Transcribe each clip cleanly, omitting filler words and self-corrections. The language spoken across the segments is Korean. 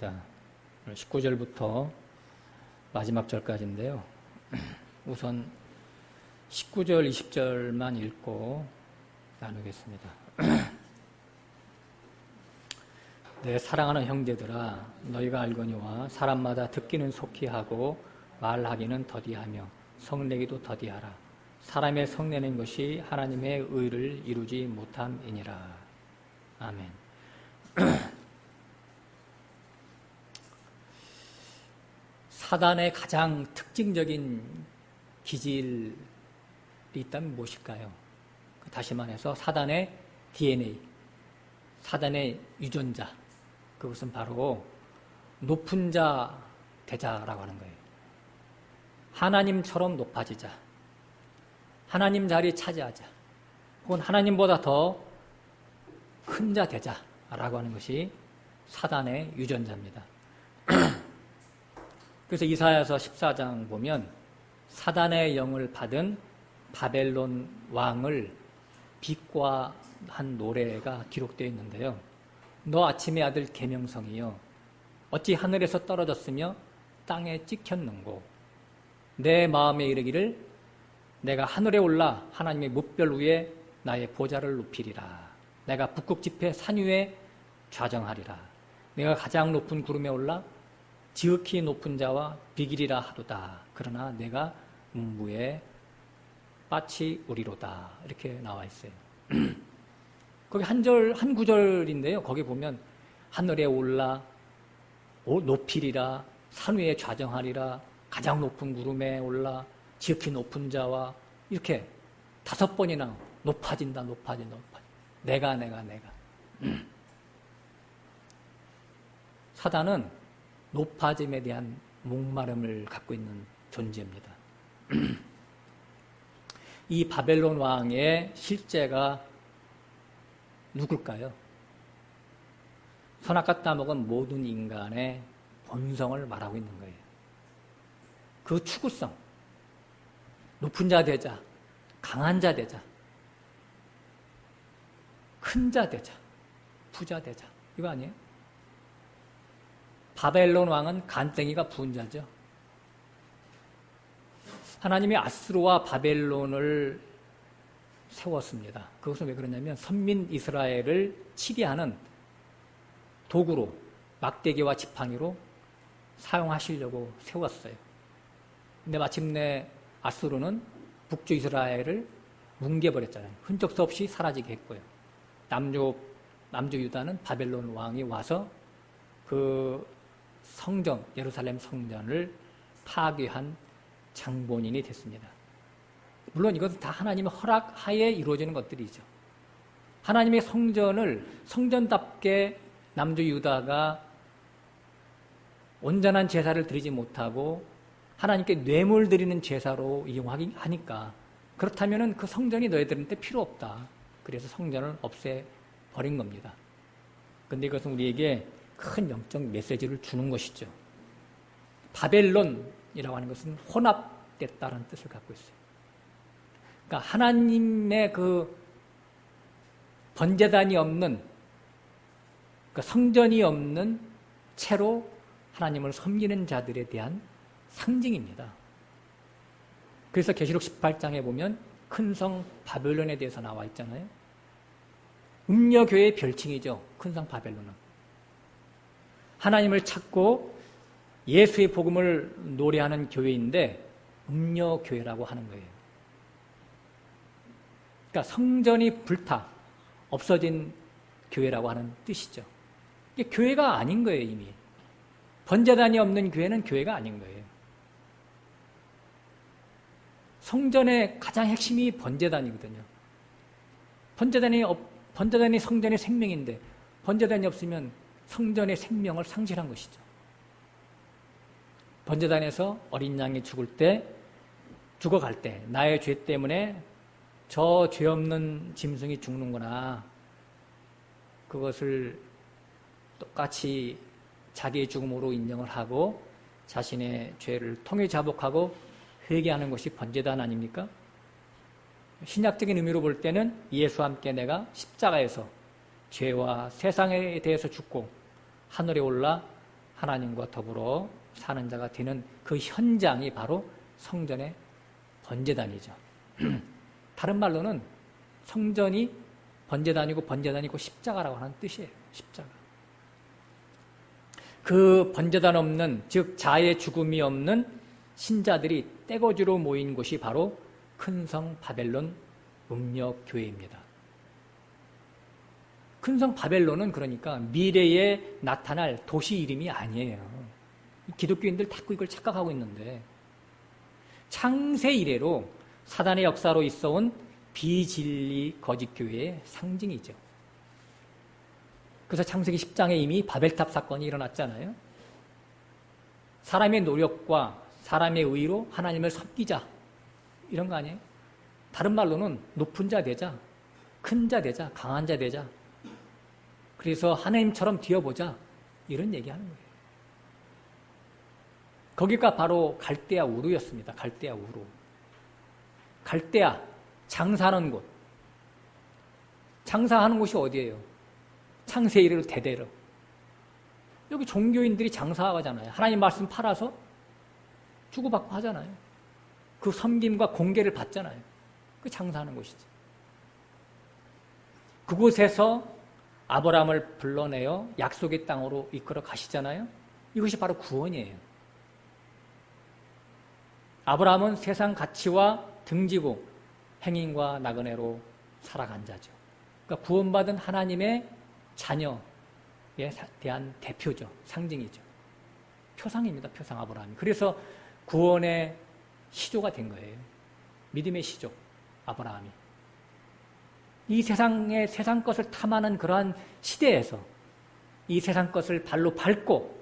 하겠습니다. 19절부터 마지막 절까지인데요. 우선 19절, 20절만 읽고 나누겠습니다. 내 사랑하는 형제들아, 너희가 알거니와 사람마다 듣기는 속히 하고 말하기는 더디하며 성내기도 더디하라. 사람의 성내는 것이 하나님의 의를 이루지 못함이니라. 아멘. 사단의 가장 특징적인 기질이 있다면 무엇일까요? 다시 말해서 사단의 DNA, 사단의 유전자, 그것은 바로 높은 자 되자라고 하는 거예요. 하나님처럼 높아지자, 하나님 자리 차지하자, 혹은 하나님보다 더 큰 자 되자라고 하는 것이 사단의 유전자입니다. 그래서 이사야서 14장 보면 사단의 영을 받은 바벨론 왕을 비꼬한 노래가 기록되어 있는데요. 너 아침의 아들 계명성이여, 어찌 하늘에서 떨어졌으며 땅에 찍혔는고. 내 마음에 이르기를 내가 하늘에 올라 하나님의 뭇별 위에 나의 보좌를 높이리라. 내가 북극 지폐 산 위에 좌정하리라. 내가 가장 높은 구름에 올라 지극히 높은 자와 비기리라 하도다. 그러나 내가 음부에 빠치 우리로다. 이렇게 나와 있어요. 거기 한 구절인데요. 거기 보면 하늘에 올라 높이리라, 산 위에 좌정하리라, 가장 높은 구름에 올라 지극히 높은 자와, 이렇게 5번이나 높아진다. 내가. 사단은 높아짐에 대한 목마름을 갖고 있는 존재입니다. 이 바벨론 왕의 실제가 누굴까요? 선악과 따먹은 모든 인간의 본성을 말하고 있는 거예요. 그 추구성, 높은 자 되자, 강한 자 되자, 큰 자 되자, 부자 되자, 이거 아니에요? 바벨론 왕은 간땡이가 부은 자죠. 하나님이 아수르와 바벨론을 세웠습니다. 그것은 왜 그러냐면 선민 이스라엘을 치리하는 도구로, 막대기와 지팡이로 사용하시려고 세웠어요. 근데 마침내 아수르는 북주 이스라엘을 뭉개버렸잖아요. 흔적도 없이 사라지게 했고요. 남주 유다는 바벨론 왕이 와서 그 성전, 예루살렘 성전을 파괴한 장본인이 됐습니다. 물론 이것은 다 하나님의 허락하에 이루어지는 것들이죠. 하나님의 성전을 성전답게 남주 유다가 온전한 제사를 드리지 못하고 하나님께 뇌물 드리는 제사로 이용하니까, 그렇다면 그 성전이 너희들한테 필요 없다. 그래서 성전을 없애버린 겁니다. 그런데 이것은 우리에게 큰 영적 메시지를 주는 것이죠. 바벨론이라고 하는 것은 혼합됐다는 뜻을 갖고 있어요. 그러니까 하나님의 그 번제단이 없는, 그러니까 성전이 없는 채로 하나님을 섬기는 자들에 대한 상징입니다. 그래서 계시록 18장에 보면 큰 성 바벨론에 대해서 나와 있잖아요. 음녀교회의 별칭이죠. 큰 성 바벨론은. 하나님을 찾고 예수의 복음을 노래하는 교회인데 음녀교회라고 하는 거예요. 그러니까 성전이 불타 없어진 교회라고 하는 뜻이죠. 이게 교회가 아닌 거예요, 이미. 번제단이 없는 교회는 교회가 아닌 거예요. 성전의 가장 핵심이 번제단이거든요. 번제단이 성전의 생명인데 번제단이 없으면 성전의 생명을 상실한 것이죠. 번제단에서 어린 양이 죽어갈 때 나의 죄 때문에 저 죄 없는 짐승이 죽는구나. 그것을 똑같이 자기의 죽음으로 인정을 하고 자신의 죄를 통해 자복하고 회개하는 것이 번제단 아닙니까? 신약적인 의미로 볼 때는 예수와 함께 내가 십자가에서 죄와 세상에 대해서 죽고 하늘에 올라 하나님과 더불어 사는 자가 되는 그 현장이 바로 성전의 번제단이죠. 다른 말로는 성전이 번제단이고 번제단이고 십자가라고 하는 뜻이에요. 십자가. 그 번제단 없는, 즉 자의 죽음이 없는 신자들이 떼거지로 모인 곳이 바로 큰성 바벨론 음력교회입니다. 큰성 바벨론은 그러니까 미래에 나타날 도시 이름이 아니에요. 기독교인들 자꾸 이걸 착각하고 있는데, 창세 이래로 사단의 역사로 있어온 비진리 거짓교회의 상징이죠. 그래서 창세기 10장에 이미 바벨탑 사건이 일어났잖아요. 사람의 노력과 사람의 의로 하나님을 섬기자, 이런 거 아니에요? 다른 말로는 높은 자 되자, 큰 자 되자, 강한 자 되자. 그래서 하나님처럼 되어보자, 이런 얘기하는 거예요. 거기가 바로 갈대아 우르였습니다. 갈대아 우르. 갈대아, 장사하는 곳. 장사하는 곳이 어디예요? 창세 이래로 대대로. 여기 종교인들이 장사하잖아요. 하나님 말씀 팔아서 주고받고 하잖아요. 그 섬김과 공개를 받잖아요. 그 장사하는 곳이지. 그곳에서 아브라함을 불러내어 약속의 땅으로 이끌어 가시잖아요. 이것이 바로 구원이에요. 아브라함은 세상 가치와 등지고 행인과 나그네로 살아간 자죠. 그러니까 구원받은 하나님의 자녀에 대한 대표죠. 상징이죠. 표상입니다. 표상 아브라함이. 그래서 구원의 시조가 된 거예요. 믿음의 시조 아브라함이. 이 세상 것을 탐하는 그러한 시대에서 이 세상 것을 발로 밟고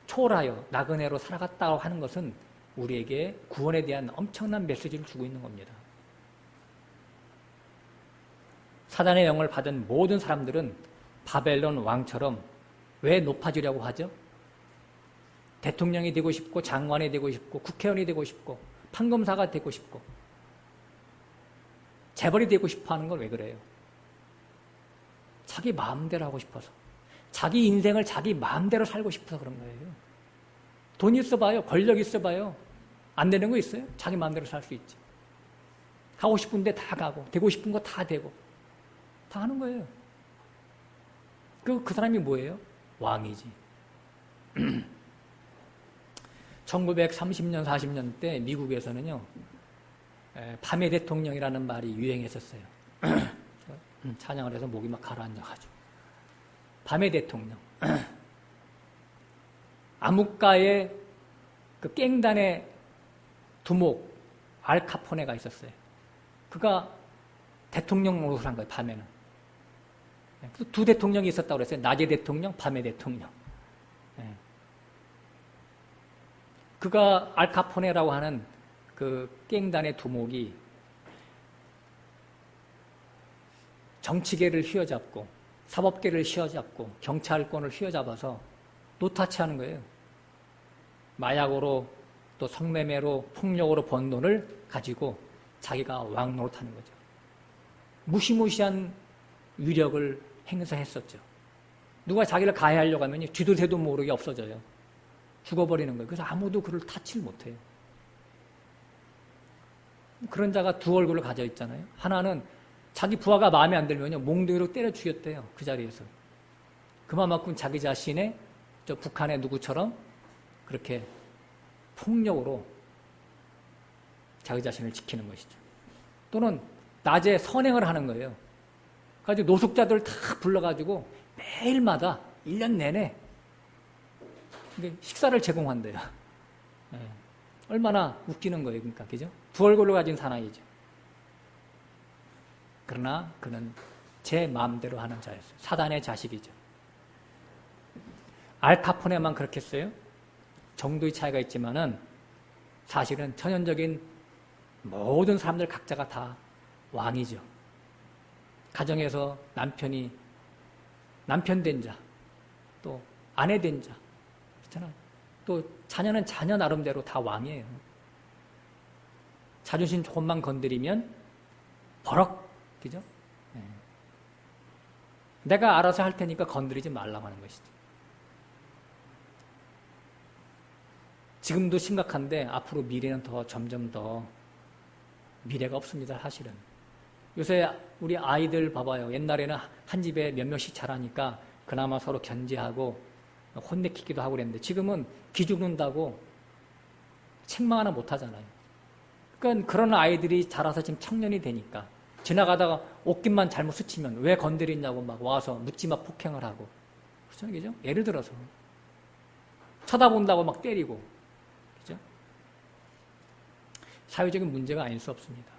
초월하여 나그네로 살아갔다고 하는 것은 우리에게 구원에 대한 엄청난 메시지를 주고 있는 겁니다. 사단의 영을 받은 모든 사람들은 바벨론 왕처럼 왜 높아지려고 하죠? 대통령이 되고 싶고 장관이 되고 싶고 국회의원이 되고 싶고 판검사가 되고 싶고 재벌이 되고 싶어 하는 건 왜 그래요? 자기 마음대로 하고 싶어서, 자기 인생을 자기 마음대로 살고 싶어서 그런 거예요. 돈 있어봐요. 권력 있어봐요. 안 되는 거 있어요? 자기 마음대로 살 수 있지. 가고 싶은 데 다 가고 되고 싶은 거 다 되고 다 하는 거예요. 그 사람이 뭐예요? 왕이지. 1930년, 40년 때 미국에서는요, 밤의 대통령이라는 말이 유행했었어요. 찬양을 해서 목이 막 가라앉아가지고. 밤의 대통령. 암흑가의 그 깽단의 두목, 알카포네가 있었어요. 그가 대통령 노릇을 한 거예요, 밤에는. 두 대통령이 있었다고 그랬어요. 낮의 대통령, 밤의 대통령. 그가 알카포네라고 하는 그 깽단의 두목이 정치계를 휘어잡고 사법계를 휘어잡고 경찰권을 휘어잡아서 노타치하는 거예요. 마약으로 또 성매매로 폭력으로 번 돈을 가지고 자기가 왕 노릇하는 거죠. 무시무시한 위력을 행사했었죠. 누가 자기를 가해하려고 하면 뒤도 새도 모르게 없어져요. 죽어버리는 거예요. 그래서 아무도 그를 타치를 못해요. 그런 자가 두 얼굴을 가져 있잖아요. 하나는 자기 부하가 마음에 안 들면 몽둥이로 때려 죽였대요. 그 자리에서. 그만큼 자기 자신의 저 북한의 누구처럼 그렇게 폭력으로 자기 자신을 지키는 것이죠. 또는 낮에 선행을 하는 거예요. 그래서 노숙자들 다 불러가지고 매일마다 1년 내내 식사를 제공한대요. 네. 얼마나 웃기는 거예요. 그러니까, 그죠? 두 얼굴로 가진 사나이죠. 그러나 그는 제 마음대로 하는 자였어요. 사단의 자식이죠. 알카포네만 그렇겠어요? 정도의 차이가 있지만은 사실은 천연적인 모든 사람들 각자가 다 왕이죠. 가정에서 남편 된 자, 또 아내 된 자, 그렇잖아. 또 자녀는 자녀 나름대로 다 왕이에요. 자존심 조금만 건드리면 버럭, 그죠? 네. 내가 알아서 할 테니까 건드리지 말라고 하는 것이죠. 지금도 심각한데 앞으로 미래는 더 점점 더 미래가 없습니다. 사실은. 요새 우리 아이들 봐봐요. 옛날에는 한 집에 몇 명씩 자라니까 그나마 서로 견제하고 혼내키기도 하고 그랬는데 지금은 기죽는다고 책망 하나 못 하잖아요. 그러니까 그런 아이들이 자라서 지금 청년이 되니까 지나가다가 옷깃만 잘못 스치면 왜 건드리냐고 막 와서 묻지마 폭행을 하고 그죠? 예를 들어서 쳐다본다고 막 때리고 그죠? 사회적인 문제가 아닐 수 없습니다.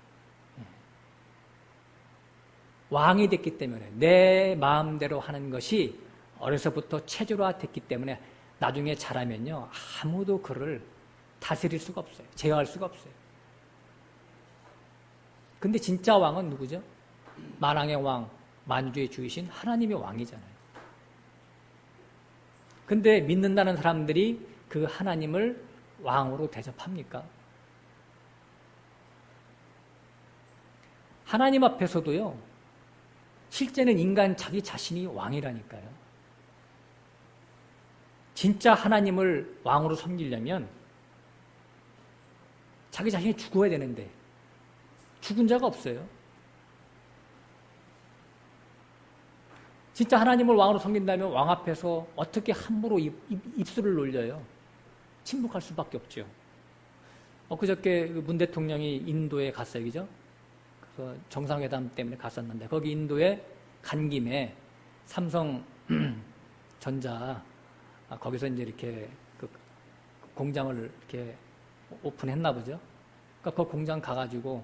왕이 됐기 때문에 내 마음대로 하는 것이 어려서부터 체질화됐기 때문에 나중에 자라면요 아무도 그를 다스릴 수가 없어요. 제어할 수가 없어요. 근데 진짜 왕은 누구죠? 만왕의 왕, 만주의 주이신 하나님의 왕이잖아요. 근데 믿는다는 사람들이 그 하나님을 왕으로 대접합니까? 하나님 앞에서도요, 실제는 인간 자기 자신이 왕이라니까요. 진짜 하나님을 왕으로 섬기려면 자기 자신이 죽어야 되는데 죽은 자가 없어요. 진짜 하나님을 왕으로 섬긴다면 왕 앞에서 어떻게 함부로 입술을 놀려요? 침묵할 수밖에 없죠. 그저께 문 대통령이 인도에 갔어요, 그죠? 그 정상회담 때문에 갔었는데 거기 인도에 간 김에 삼성 전자 거기서 이제 이렇게 그 공장을 이렇게 오픈했나 보죠. 그러니까 그 공장 가가지고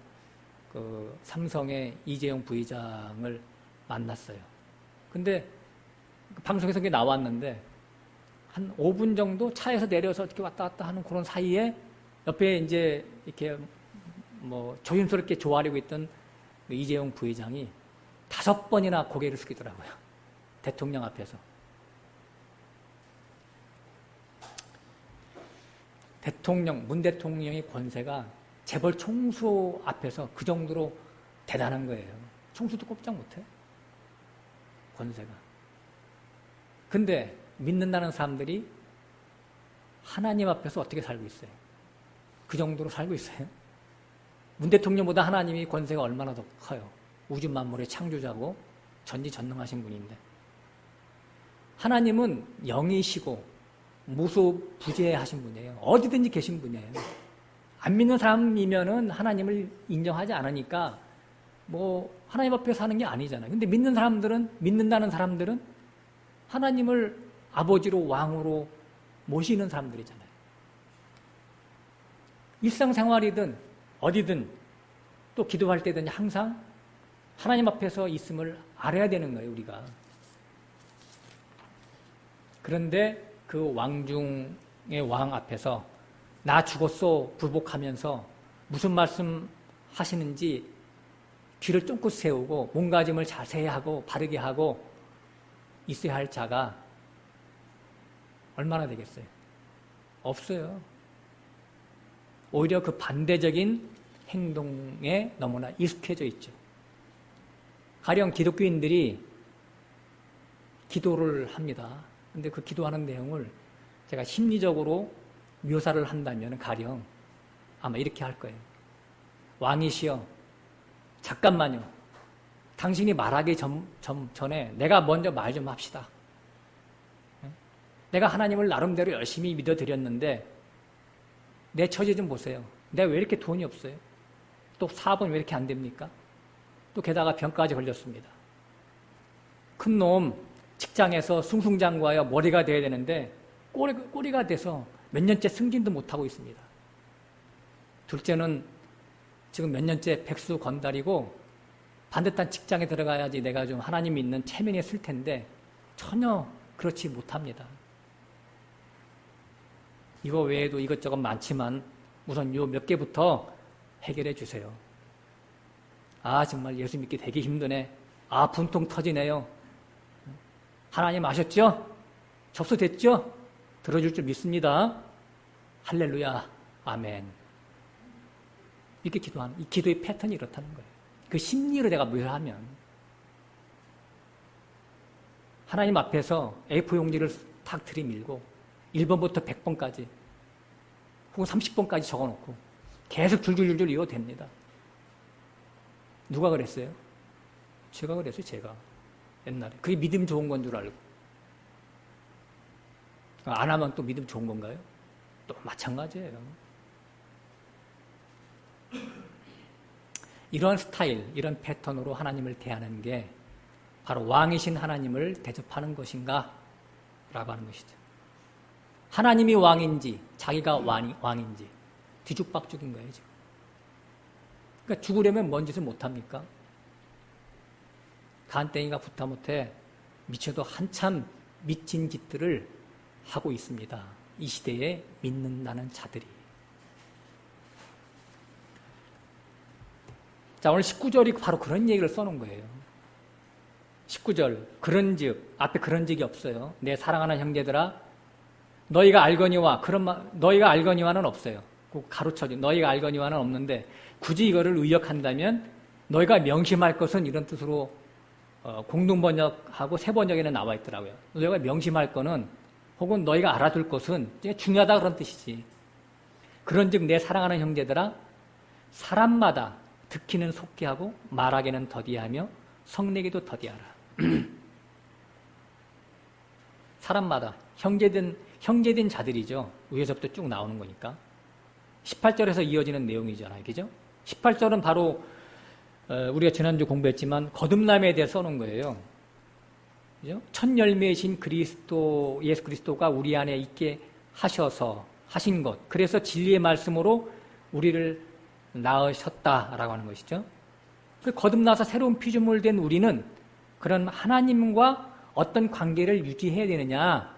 그 삼성의 이재용 부회장을 만났어요. 근데 방송에서 그게 나왔는데 한 5분 정도 차에서 내려서 이렇게 왔다 갔다 하는 그런 사이에 옆에 이제 이렇게 뭐 조심스럽게 좋아하려고 있던 이재용 부회장이 5번이나 고개를 숙이더라고요. 대통령 앞에서. 문 대통령의 권세가 재벌 총수 앞에서 그 정도로 대단한 거예요. 총수도 꼼짝 못해. 권세가. 근데 믿는다는 사람들이 하나님 앞에서 어떻게 살고 있어요? 그 정도로 살고 있어요? 문 대통령보다 하나님이 권세가 얼마나 더 커요. 우주 만물의 창조자고 전지전능하신 분인데 하나님은 영이시고 무소부재하신 분이에요. 어디든지 계신 분이에요. 안 믿는 사람이면은 하나님을 인정하지 않으니까 뭐 하나님 앞에 사는 게 아니잖아요. 근데 믿는다는 사람들은 하나님을 아버지로 왕으로 모시는 사람들이잖아요. 일상생활이든 어디든 또 기도할 때든 항상 하나님 앞에서 있음을 알아야 되는 거예요, 우리가. 그런데 그 왕 중의 왕 앞에서 나 죽었어 불복하면서 무슨 말씀 하시는지 귀를 쫑긋 세우고 몸가짐을 자세히 하고 바르게 하고 있어야 할 자가 얼마나 되겠어요? 없어요. 오히려 그 반대적인 행동에 너무나 익숙해져 있죠. 가령 기독교인들이 기도를 합니다. 근데 그 기도하는 내용을 제가 심리적으로 묘사를 한다면 가령 아마 이렇게 할 거예요. 왕이시여, 잠깐만요. 당신이 말하기 전에 내가 먼저 말 좀 합시다. 내가 하나님을 나름대로 열심히 믿어드렸는데 내 처지 좀 보세요. 내가 왜 이렇게 돈이 없어요? 또 사업은 왜 이렇게 안 됩니까? 또 게다가 병까지 걸렸습니다. 큰 놈 직장에서 숭숭장구하여 머리가 돼야 되는데 꼬리가 돼서 몇 년째 승진도 못하고 있습니다. 둘째는 지금 몇 년째 백수 건달이고 반듯한 직장에 들어가야지 내가 좀 하나님 믿는 체면이 쓸 텐데 전혀 그렇지 못합니다. 이거 외에도 이것저것 많지만 우선 요 몇 개부터 해결해 주세요. 정말 예수 믿기 되게 힘드네. 분통 터지네요. 하나님 아셨죠? 접수됐죠? 들어줄 줄 믿습니다. 할렐루야. 아멘. 이렇게 기도하는, 이 기도의 패턴이 이렇다는 거예요. 그 심리로 내가 묘사하면 하나님 앞에서 A4 용지를 탁 들이밀고 1번부터 100번까지 혹은 30번까지 적어놓고 계속 줄줄줄줄 이어도 됩니다. 누가 그랬어요? 제가 그랬어요, 제가. 옛날에. 그게 믿음 좋은 건 줄 알고. 안 하면 또 믿음 좋은 건가요? 또 마찬가지예요. 이런 스타일, 이런 패턴으로 하나님을 대하는 게 바로 왕이신 하나님을 대접하는 것인가? 라고 하는 것이죠. 하나님이 왕인지 자기가 왕인지 뒤죽박죽인 거예요, 지금. 그러니까 죽으려면 뭔 짓을 못합니까? 간땡이가 부타 못해 미쳐도 한참 미친 짓들을 하고 있습니다. 이 시대에 믿는다는 자들이. 자, 오늘 19절이 바로 그런 얘기를 써놓은 거예요. 19절, 그런즉, 앞에 그런즉이 없어요. 내 사랑하는 형제들아, 너희가 알거니와, 너희가 알거니와는 없어요. 가로쳐진, 너희가 알거니와는 없는데, 굳이 이거를 의역한다면, 너희가 명심할 것은 이런 뜻으로, 공동번역하고 세번역에는 나와 있더라고요. 너희가 명심할 거는, 혹은 너희가 알아둘 것은, 중요하다 그런 뜻이지. 그런즉 내 사랑하는 형제들아, 사람마다 듣기는 속히 하고, 말하기는 더디하며, 성내기도 더디하라. 사람마다 형제된 자들이죠. 위에서부터 쭉 나오는 거니까. 18절에서 이어지는 내용이잖아요. 그죠? 18절은 바로 우리가 지난주 공부했지만 거듭남에 대해 써놓은 거예요. 그죠? 첫 열매이신 그리스도, 예수 그리스도가 우리 안에 있게 하셔서 하신 것. 그래서 진리의 말씀으로 우리를 낳으셨다라고 하는 것이죠. 거듭나서 새로운 피조물 된 우리는 그런 하나님과 어떤 관계를 유지해야 되느냐.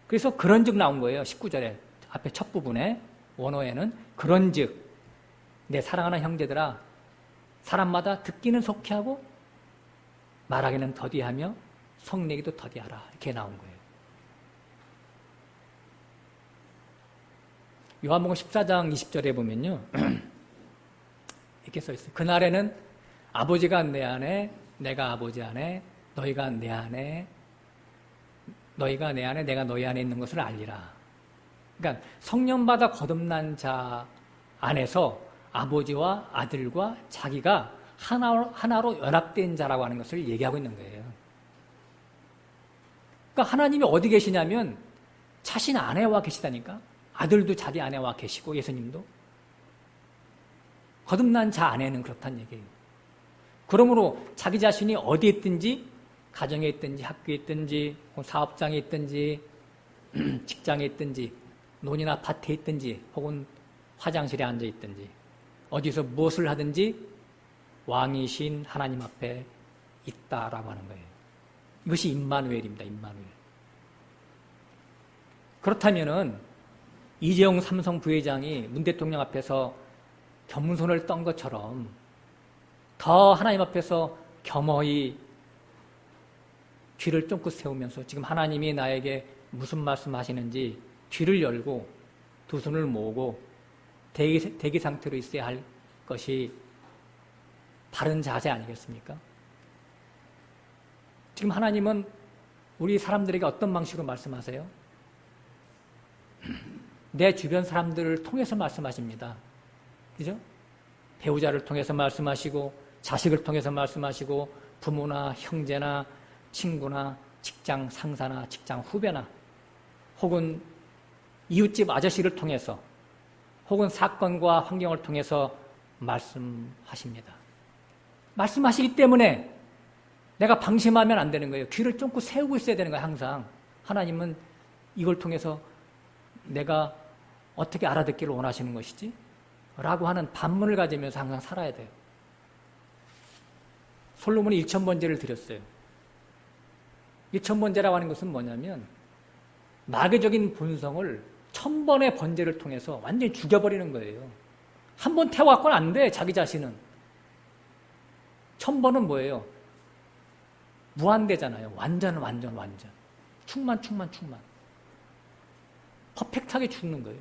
그래서 그런즉 나온 거예요. 19절에 앞에 첫 부분에 원어에는 그런즉 내 사랑하는 형제들아 사람마다 듣기는 속히 하고 말하기는 더디하며 성내기도 더디하라. 이렇게 나온 거예요. 요한복음 14장 20절에 보면요. 이렇게 써 있어요. 그날에는 아버지가 내 안에 내가 아버지 안에 너희가 내 안에 내가 너희 안에 있는 것을 알리라. 그러니까 성령받아 거듭난 자 안에서 아버지와 아들과 자기가 하나로 연합된 자라고 하는 것을 얘기하고 있는 거예요. 그러니까 하나님이 어디 계시냐면 자신 안에 와 계시다니까. 아들도 자기 안에 와 계시고 예수님도. 거듭난 자 안에는 그렇다는 얘기예요. 그러므로 자기 자신이 어디에 있든지 가정에 있든지 학교에 있든지 사업장에 있든지 직장에 있든지 논이나 밭에 있든지 혹은 화장실에 앉아 있든지 어디서 무엇을 하든지 왕이신 하나님 앞에 있다라고 하는 거예요. 이것이 임마누엘입니다. 임마누엘. 그렇다면은 이재용 삼성 부회장이 문 대통령 앞에서 겸손을 떤 것처럼 더 하나님 앞에서 겸허히 귀를 쫑긋 세우면서 지금 하나님이 나에게 무슨 말씀하시는지 귀를 열고 두 손을 모으고 대기 상태로 있어야 할 것이 바른 자세 아니겠습니까? 지금 하나님은 우리 사람들에게 어떤 방식으로 말씀하세요? 내 주변 사람들을 통해서 말씀하십니다. 그죠? 배우자를 통해서 말씀하시고 자식을 통해서 말씀하시고 부모나 형제나 친구나 직장 상사나 직장 후배나 혹은 이웃집 아저씨를 통해서 혹은 사건과 환경을 통해서 말씀하십니다. 말씀하시기 때문에 내가 방심하면 안 되는 거예요. 귀를 쫑긋 세우고 있어야 되는 거예요. 항상. 하나님은 이걸 통해서 내가 어떻게 알아듣기를 원하시는 것이지? 라고 하는 반문을 가지면서 항상 살아야 돼요. 솔로몬이 1000번제를 드렸어요. 1000번제라고 하는 것은 뭐냐면 마귀적인 본성을 1000번의 번제를 통해서 완전히 죽여버리는 거예요. 한 번 태워갖고는 안 돼, 자기 자신은. 1000번은 뭐예요? 무한대잖아요. 완전. 충만. 퍼펙트하게 죽는 거예요.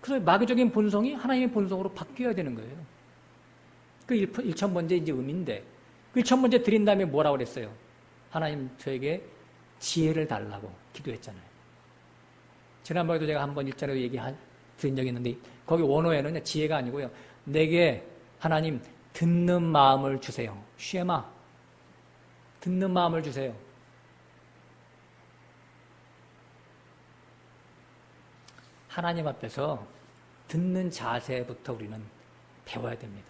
그래서 마귀적인 본성이 하나님의 본성으로 바뀌어야 되는 거예요. 그 1000번제 이제 의미인데, 그 1000번제 드린 다음에 뭐라고 그랬어요? 하나님 저에게 지혜를 달라고 기도했잖아요. 지난번에도 제가 한번 일전에도 들은 적이 있는데 거기 원어에는 지혜가 아니고요. 내게 하나님 듣는 마음을 주세요. 쉐마. 듣는 마음을 주세요. 하나님 앞에서 듣는 자세부터 우리는 배워야 됩니다.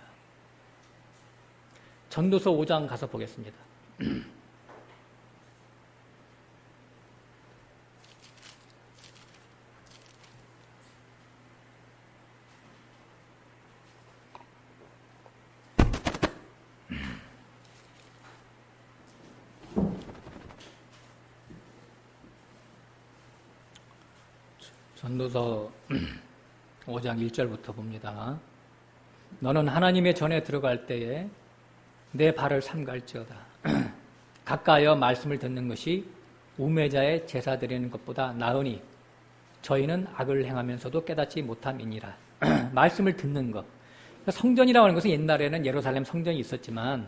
전도서 5장 가서 보겠습니다. 전도서 5장 1절부터 봅니다. 너는 하나님의 전에 들어갈 때에 내 발을 삼갈지어다. 가까이어 말씀을 듣는 것이 우매자의 제사 드리는 것보다 나으니 저희는 악을 행하면서도 깨닫지 못함이니라. 말씀을 듣는 것. 성전이라고 하는 것은 옛날에는 예루살렘 성전이 있었지만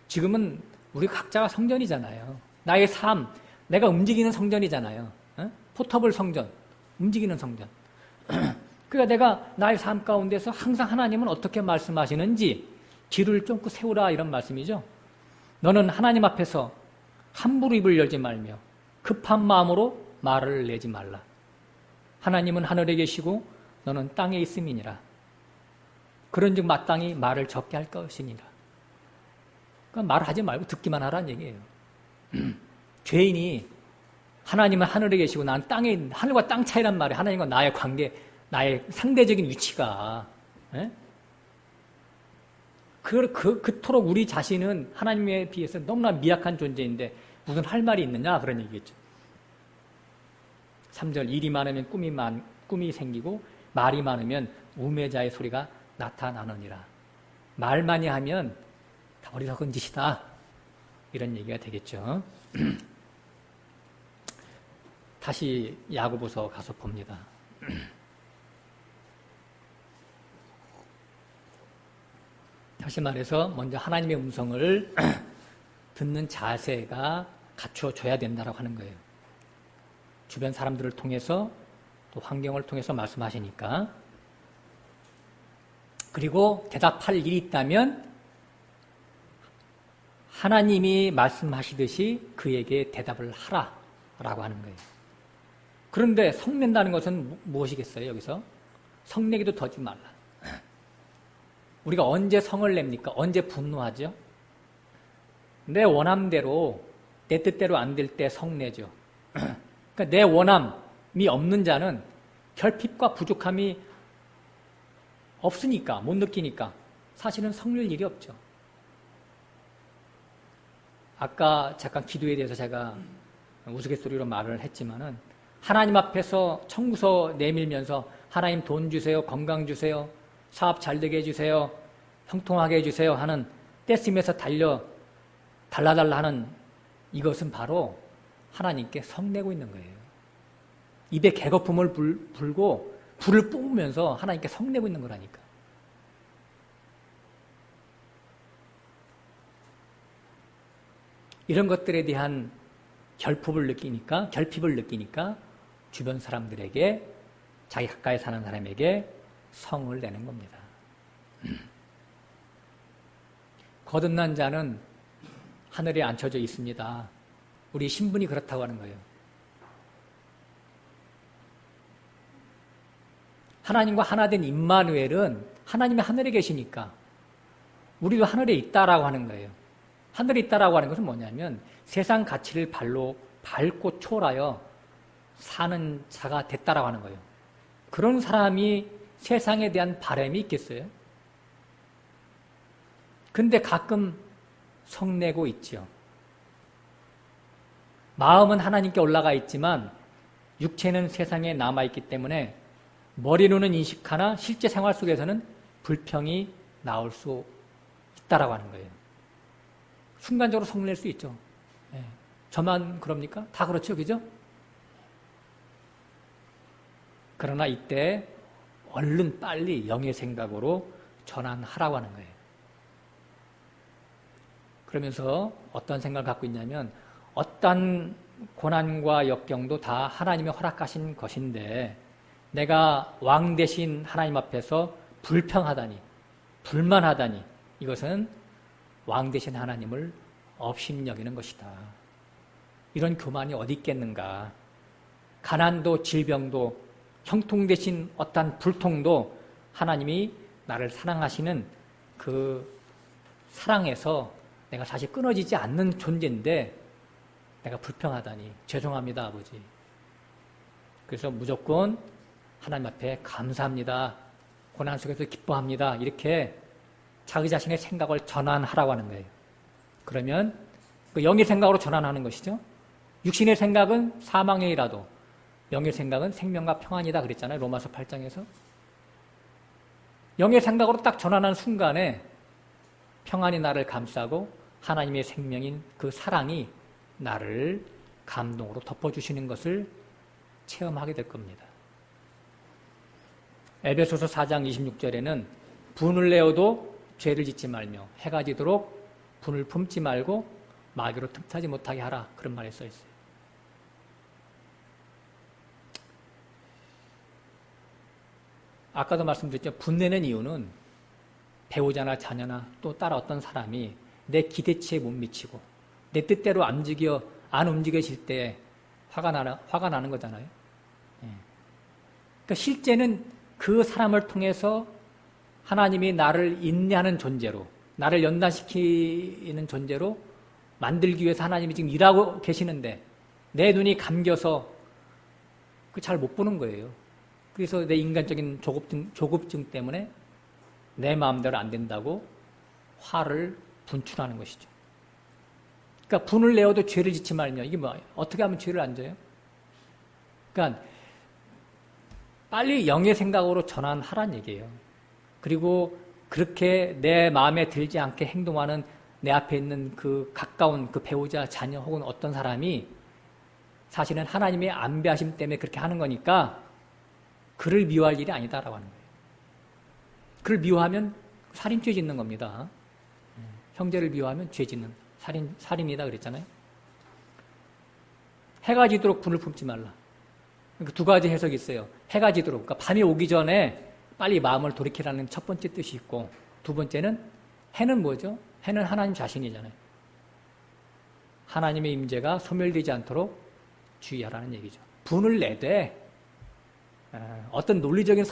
지금은 우리 각자가 성전이잖아요. 나의 삶, 내가 움직이는 성전이잖아요. 포터블 성전. 움직이는 성전. 그러니까 내가 나의 삶 가운데서 항상 하나님은 어떻게 말씀하시는지 귀를 쫑긋 세우라 이런 말씀이죠. 너는 하나님 앞에서 함부로 입을 열지 말며 급한 마음으로 말을 내지 말라. 하나님은 하늘에 계시고 너는 땅에 있음이니라. 그런즉 마땅히 말을 적게 할 것이니라. 그러니까 말하지 말고 듣기만 하라는 얘기예요. 죄인이 하나님은 하늘에 계시고 난 땅에 있는, 하늘과 땅 차이란 말이에요. 하나님과 나의 관계, 나의 상대적인 위치가. 예? 그토록 우리 자신은 하나님에 비해서 너무나 미약한 존재인데 무슨 할 말이 있느냐 그런 얘기겠죠. 3절 일이 많으면 꿈이 생기고 말이 많으면 우매자의 소리가 나타나느니라. 말 많이 하면 다 어리석은 짓이다. 이런 얘기가 되겠죠. 다시 야고보서 가서 봅니다. 다시 말해서 먼저 하나님의 음성을 듣는 자세가 갖춰져야 된다고 하는 거예요. 주변 사람들을 통해서 또 환경을 통해서 말씀하시니까. 그리고 대답할 일이 있다면 하나님이 말씀하시듯이 그에게 대답을 하라라고 하는 거예요. 그런데 성낸다는 것은 무엇이겠어요? 여기서 성내기도 더지 말라. 우리가 언제 성을 냅니까? 언제 분노하죠? 내 원함대로 내 뜻대로 안 될 때 성내죠. 그러니까 내 원함이 없는 자는 결핍과 부족함이 없으니까, 못 느끼니까 사실은 성낼 일이 없죠. 아까 잠깐 기도에 대해서 제가 우스갯소리로 말을 했지만은 하나님 앞에서 청구서 내밀면서 하나님 돈 주세요, 건강 주세요, 사업 잘 되게 해주세요, 형통하게 해주세요 하는 떼쓰면서 달라달라 하는 이것은 바로 하나님께 성내고 있는 거예요. 입에 개거품을 불고 불을 뿜으면서 하나님께 성내고 있는 거라니까. 이런 것들에 대한 결핍을 느끼니까 주변 사람들에게, 자기 가까이 사는 사람에게 성을 내는 겁니다. 거듭난 자는 하늘에 앉혀져 있습니다. 우리 신분이 그렇다고 하는 거예요. 하나님과 하나 된 임마누엘은 하나님이 하늘에 계시니까 우리도 하늘에 있다라고 하는 거예요. 하늘에 있다라고 하는 것은 뭐냐면 세상 가치를 밟고 초월하여 사는 자가 됐다라고 하는 거예요. 그런 사람이 세상에 대한 바람이 있겠어요? 근데 가끔 성내고 있지요. 마음은 하나님께 올라가 있지만 육체는 세상에 남아있기 때문에 머리로는 인식하나 실제 생활 속에서는 불평이 나올 수 있다라고 하는 거예요. 순간적으로 성낼 수 있죠. 네. 저만 그럽니까? 다 그렇죠, 그죠? 그러나 이때 얼른 빨리 영의 생각으로 전환하라고 하는 거예요. 그러면서 어떤 생각을 갖고 있냐면 어떤 고난과 역경도 다 하나님이 허락하신 것인데 내가 왕 대신 하나님 앞에서 불평하다니, 불만하다니, 이것은 왕 대신 하나님을 업신여기는 것이다. 이런 교만이 어디 있겠는가. 가난도 질병도 형통 대신 어떠한 불통도 하나님이 나를 사랑하시는 그 사랑에서 내가 사실 끊어지지 않는 존재인데 내가 불평하다니 죄송합니다, 아버지. 그래서 무조건 하나님 앞에 감사합니다. 고난 속에서 기뻐합니다. 이렇게 자기 자신의 생각을 전환하라고 하는 거예요. 그러면 그 영의 생각으로 전환하는 것이죠. 육신의 생각은 사망이라도 영의 생각은 생명과 평안이다 그랬잖아요. 로마서 8장에서. 영의 생각으로 딱 전환하는 순간에 평안이 나를 감싸고 하나님의 생명인 그 사랑이 나를 감동으로 덮어주시는 것을 체험하게 될 겁니다. 에베소서 4장 26절에는 분을 내어도 죄를 짓지 말며 해가 지도록 분을 품지 말고 마귀로 틈타지 못하게 하라, 그런 말이 써 있어요. 아까도 말씀드렸죠. 분내는 이유는 배우자나 자녀나 또 따라 어떤 사람이 내 기대치에 못 미치고 내 뜻대로 안 움직여질 때 화가 나는 거잖아요. 그러니까 실제는 그 사람을 통해서 하나님이 나를 인내하는 존재로, 나를 연단시키는 존재로 만들기 위해서 하나님이 지금 일하고 계시는데 내 눈이 감겨서 잘 못 보는 거예요. 그래서 내 인간적인 조급증 때문에 내 마음대로 안 된다고 화를 분출하는 것이죠. 그러니까 분을 내어도 죄를 짓지 말며, 이게 뭐 어떻게 하면 죄를 안 져요? 그러니까 빨리 영의 생각으로 전환하란 얘기예요. 그리고 그렇게 내 마음에 들지 않게 행동하는 내 앞에 있는 그 가까운 그 배우자, 자녀 혹은 어떤 사람이 사실은 하나님의 안배하심 때문에 그렇게 하는 거니까 그를 미워할 일이 아니다라고 하는 거예요. 그를 미워하면 살인죄 짓는 겁니다. 형제를 미워하면 죄 짓는, 살인이다 그랬잖아요. 해가 지도록 분을 품지 말라. 그러니까 두 가지 해석이 있어요. 해가 지도록, 그러니까 밤이 오기 전에 빨리 마음을 돌이키라는 첫 번째 뜻이 있고, 두 번째는 해는 뭐죠? 해는 하나님 자신이잖아요. 하나님의 임재가 소멸되지 않도록 주의하라는 얘기죠. 분을 내되 어떤 논리적인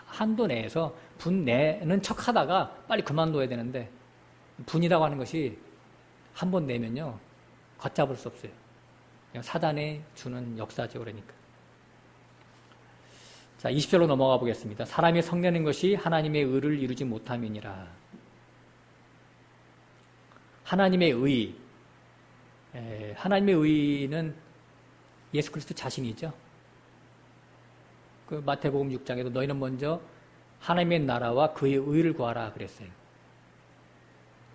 한도 내에서 분 내는 척하다가 빨리 그만둬야 되는데, 분이라고 하는 것이 한 번 내면요 걷잡을 수 없어요. 그냥 사단이 주는 역사죠. 그러니까. 자, 20절로 넘어가 보겠습니다. 사람이 성내는 것이 하나님의 의를 이루지 못함이니라. 하나님의 의, 하나님의 의는 예수 그리스도 자신이죠. 그 마태복음 6장에도 너희는 먼저 하나님의 나라와 그의 의를 구하라 그랬어요.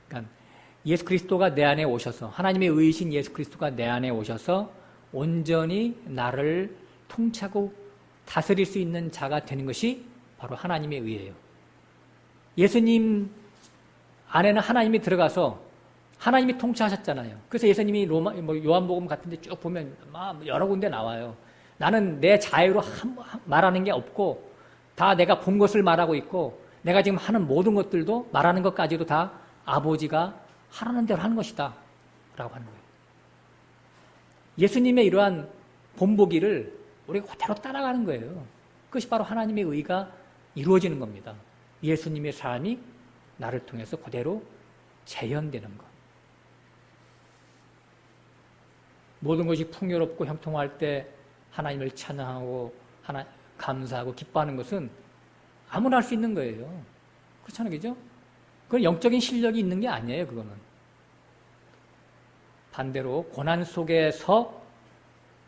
그러니까 예수 그리스도가 내 안에 오셔서, 하나님의 의이신 예수 그리스도가 내 안에 오셔서 온전히 나를 통치하고 다스릴 수 있는 자가 되는 것이 바로 하나님의 의예요. 예수님 안에는 하나님이 들어가서 하나님이 통치하셨잖아요. 그래서 예수님이 요한복음 같은 데 쭉 보면 여러 군데 나와요. 나는 내 자유로 말하는 게 없고 다 내가 본 것을 말하고 있고 내가 지금 하는 모든 것들도 말하는 것까지도 다 아버지가 하라는 대로 하는 것이다 라고 하는 거예요. 예수님의 이러한 본보기를 우리가 그대로 따라가는 거예요. 그것이 바로 하나님의 의가 이루어지는 겁니다. 예수님의 삶이 나를 통해서 그대로 재현되는 것. 모든 것이 풍요롭고 형통할 때 하나님을 찬양하고 감사하고 기뻐하는 것은 아무나 할 수 있는 거예요. 그렇잖아요. 그죠? 그건 영적인 실력이 있는 게 아니에요. 그거는. 반대로 고난 속에서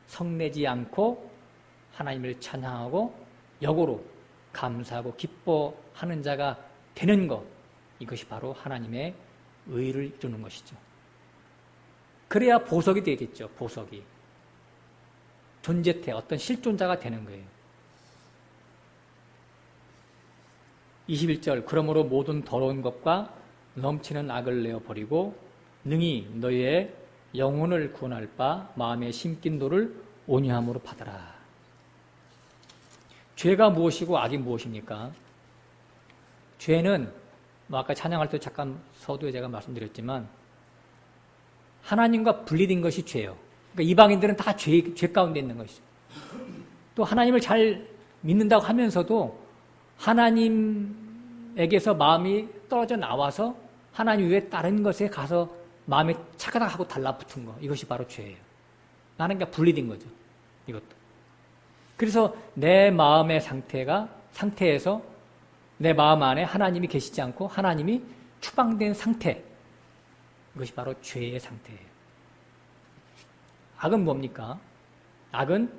성내지 않고 하나님을 찬양하고 역으로 감사하고 기뻐하는 자가 되는 것, 이것이 바로 하나님의 의를 이루는 것이죠. 그래야 보석이 되겠죠. 보석이. 존재태, 어떤 실존자가 되는 거예요. 21절, 그러므로 모든 더러운 것과 넘치는 악을 내어버리고 능히 너희의 영혼을 구원할 바 마음에 심긴 돌을 온유함으로 받아라. 죄가 무엇이고 악이 무엇입니까? 죄는 아까 찬양할 때 잠깐 서두에 제가 말씀드렸지만 하나님과 분리된 것이 죄예요. 그러니까 이방인들은 다 죄 가운데 있는 것이죠. 또 하나님을 잘 믿는다고 하면서도 하나님에게서 마음이 떨어져 나와서 하나님 외에 다른 것에 가서 마음이 차가닥하고 달라붙은 거, 이것이 바로 죄예요. 나는 그러니까 분리된 거죠. 이것도. 그래서 내 마음의 상태에서 내 마음 안에 하나님이 계시지 않고 하나님이 추방된 상태, 이것이 바로 죄의 상태예요. 악은 뭡니까? 악은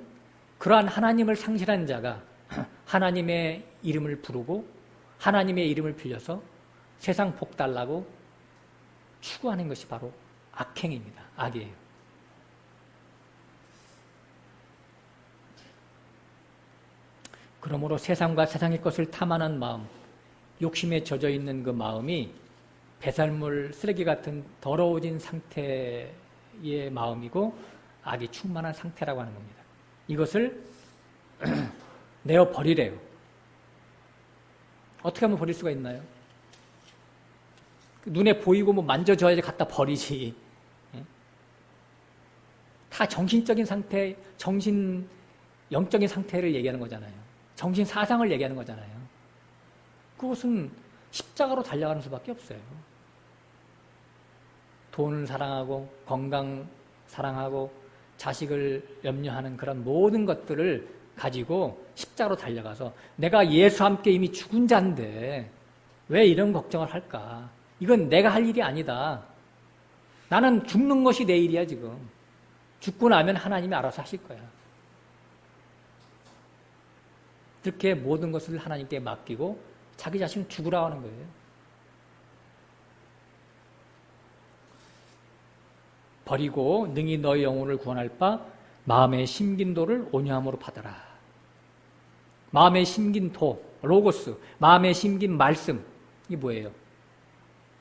그러한 하나님을 상실한 자가 하나님의 이름을 부르고 하나님의 이름을 빌려서 세상 복 달라고 추구하는 것이 바로 악행입니다. 악이에요. 그러므로 세상과 세상의 것을 탐하는 마음, 욕심에 젖어 있는 그 마음이 배설물, 쓰레기 같은 더러워진 상태의 마음이고 악이 충만한 상태라고 하는 겁니다. 이것을 내어 버리래요. 어떻게 하면 버릴 수가 있나요? 눈에 보이고 뭐 만져줘야지 갖다 버리지. 다 정신적인 상태, 영적인 상태를 얘기하는 거잖아요. 정신 사상을 얘기하는 거잖아요. 그것은 십자가로 달려가는 수밖에 없어요. 돈을 사랑하고 건강 사랑하고 자식을 염려하는 그런 모든 것들을 가지고 십자가로 달려가서 내가 예수와 함께 이미 죽은 자인데 왜 이런 걱정을 할까? 이건 내가 할 일이 아니다. 나는 죽는 것이 내 일이야 지금. 죽고 나면 하나님이 알아서 하실 거야. 이렇게 모든 것을 하나님께 맡기고 자기 자신을 죽으라 하는 거예요. 버리고 능히 너의 영혼을 구원할 바 마음의 심긴도를 온유함으로 받아라. 마음의 심긴도, 로고스, 마음의 심긴 말씀, 이게 뭐예요?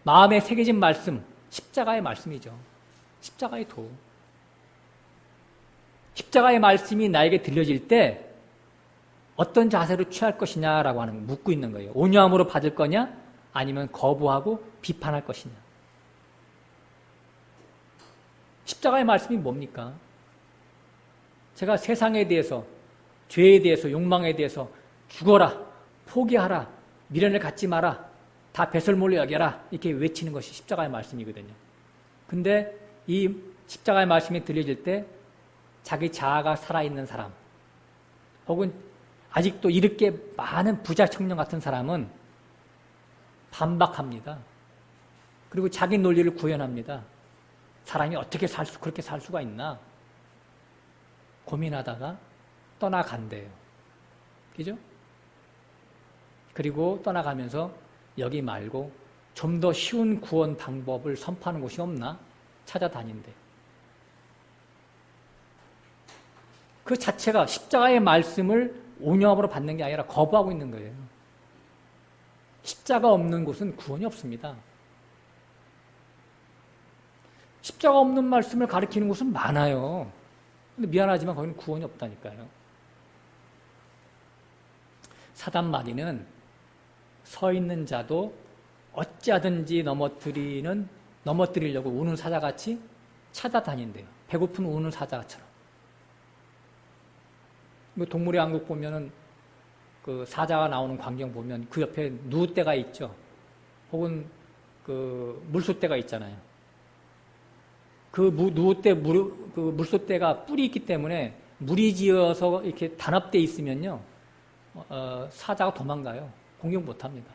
마음에 새겨진 말씀, 십자가의 말씀이죠. 십자가의 도. 십자가의 말씀이 나에게 들려질 때 어떤 자세를 취할 것이냐라고 하는 묻고 있는 거예요. 온유함으로 받을 거냐? 아니면 거부하고 비판할 것이냐? 십자가의 말씀이 뭡니까? 제가 세상에 대해서, 죄에 대해서, 욕망에 대해서 죽어라, 포기하라, 미련을 갖지 마라, 다 배설물로 여겨라 이렇게 외치는 것이 십자가의 말씀이거든요. 근데 이 십자가의 말씀이 들려질 때 자기 자아가 살아있는 사람 혹은 아직도 이렇게 많은 부자 청년 같은 사람은 반박합니다. 그리고 자기 논리를 구현합니다. 사람이 어떻게 그렇게 살 수가 있나? 고민하다가 떠나간대요. 그죠? 그리고 떠나가면서 여기 말고 좀 더 쉬운 구원 방법을 선포하는 곳이 없나? 찾아다닌대. 그 자체가 십자가의 말씀을 온유함으로 받는 게 아니라 거부하고 있는 거예요. 십자가 없는 곳은 구원이 없습니다. 십자가 없는 말씀을 가리키는 곳은 많아요. 근데 미안하지만 거기는 구원이 없다니까요. 사단마귀는 서 있는 자도 어찌하든지 넘어뜨리려고 우는 사자같이 찾아다닌대요. 배고픈 우는 사자처럼. 동물의 왕국 보면은 그 사자가 나오는 광경 보면 그 옆에 누우떼가 있죠. 혹은 그 물소떼가 있잖아요. 그 물소떼가 뿔이 있기 때문에 물이 지어서 이렇게 단합되어 있으면요, 사자가 도망가요. 공격 못 합니다.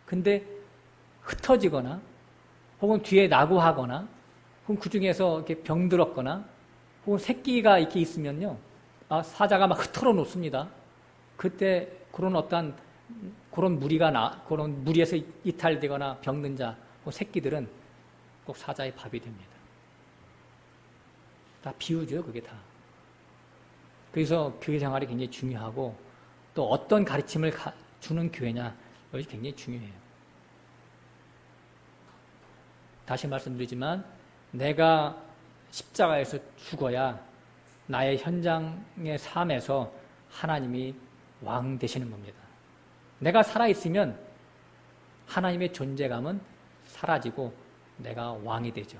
근데 흩어지거나, 혹은 뒤에 나고하거나, 혹은 그 중에서 이렇게 병들었거나, 혹은 새끼가 이렇게 있으면요, 사자가 막 흩어져 놓습니다. 그때 그런 그런 무리에서 이탈되거나 병든 자, 새끼들은 꼭 사자의 밥이 됩니다. 다 비유죠, 그게 다. 그래서 교회 생활이 굉장히 중요하고, 또 어떤 가르침을 주는 교회냐, 이것이 굉장히 중요해요. 다시 말씀드리지만, 내가 십자가에서 죽어야 나의 현장의 삶에서 하나님이 왕 되시는 겁니다. 내가 살아있으면 하나님의 존재감은 사라지고 내가 왕이 되죠.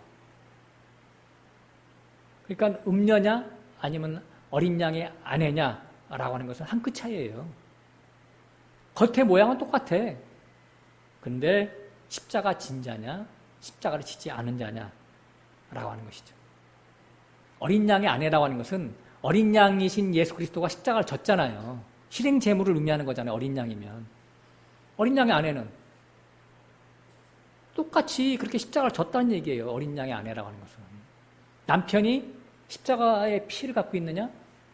그러니까 음녀냐 아니면 어린 양의 아내냐라고 하는 것은 한 끗 차이예요. 겉의 모양은 똑같아. 근데 십자가 진 자냐 십자가를 지지 않은 자냐라고 하는 것이죠. 어린 양의 아내라고 하는 것은 어린 양이신 예수 그리스도가 십자가를 졌잖아요. 희생 제물을 의미하는 거잖아요. 어린 양이면. 어린 양의 아내는 똑같이 그렇게 십자가를 졌다는 얘기예요. 어린 양의 아내라고 하는 것은. 남편이 십자가의 피를 갖고 있느냐?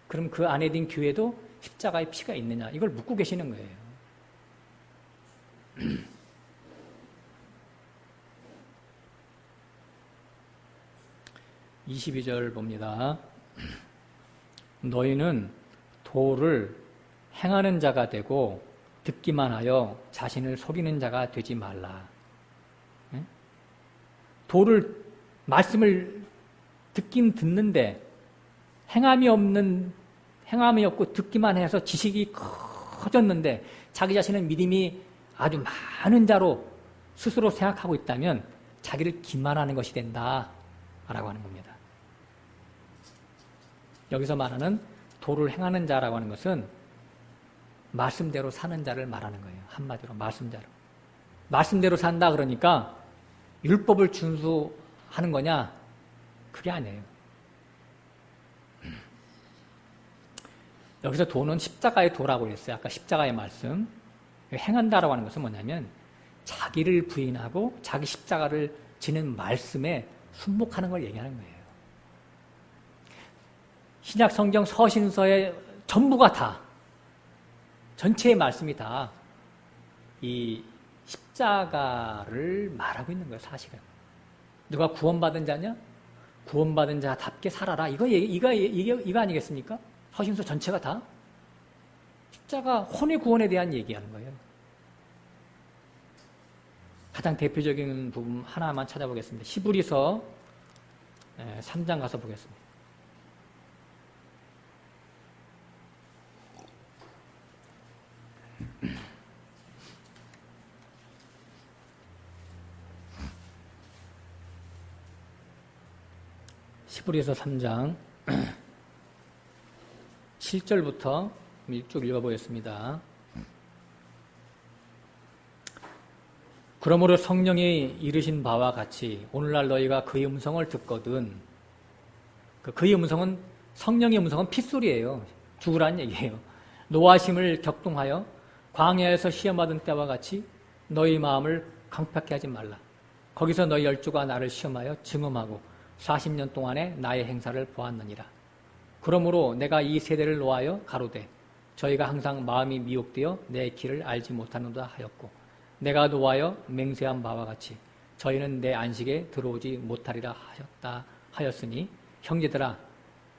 그럼 그 아내 된 교회도 십자가의 피가 있느냐? 이걸 묻고 계시는 거예요. 22절 봅니다. 너희는 도를 행하는 자가 되고 듣기만 하여 자신을 속이는 자가 되지 말라. 도를 말씀을 듣긴 듣는데 행함이 없고 듣기만 해서 지식이 커졌는데 자기 자신은 믿음이 아주 많은 자로 스스로 생각하고 있다면 자기를 기만하는 것이 된다라고 하는 겁니다. 여기서 말하는 도를 행하는 자라고 하는 것은 말씀대로 사는 자를 말하는 거예요. 한마디로 말씀대로. 말씀대로 산다 그러니까 율법을 준수하는 거냐? 그게 아니에요. 여기서 도는 십자가의 도라고 했어요. 아까 십자가의 말씀. 행한다라고 하는 것은 뭐냐면 자기를 부인하고 자기 십자가를 지는 말씀에 순복하는 걸 얘기하는 거예요. 신약 성경 서신서의 전부가 다, 전체의 말씀이 다 이 십자가를 말하고 있는 거예요, 사실은. 누가 구원받은 자냐? 구원받은 자답게 살아라. 이거 아니겠습니까? 서신서 전체가 다 십자가 혼의 구원에 대한 얘기하는 거예요. 가장 대표적인 부분 하나만 찾아보겠습니다. 히브리서 3장 가서 보겠습니다. 히브리서 3장 7절부터 쭉 읽어보겠습니다. 그러므로 성령이 이르신 바와 같이 오늘날 너희가 그의 음성을 듣거든. 그의 음성은, 성령의 음성은 핏소리예요. 죽으라는 얘기예요. 노하심을 격동하여 광야에서 시험받은 때와 같이 너희 마음을 강팍해 하지 말라. 거기서 너희 열조가 나를 시험하여 증음하고 40년 동안에 나의 행사를 보았느니라. 그러므로 내가 이 세대를 노하여 가로되 저희가 항상 마음이 미혹되어 내 길을 알지 못하는도다 하였고 내가 노하여 맹세한 바와 같이 저희는 내 안식에 들어오지 못하리라 하였으니 형제들아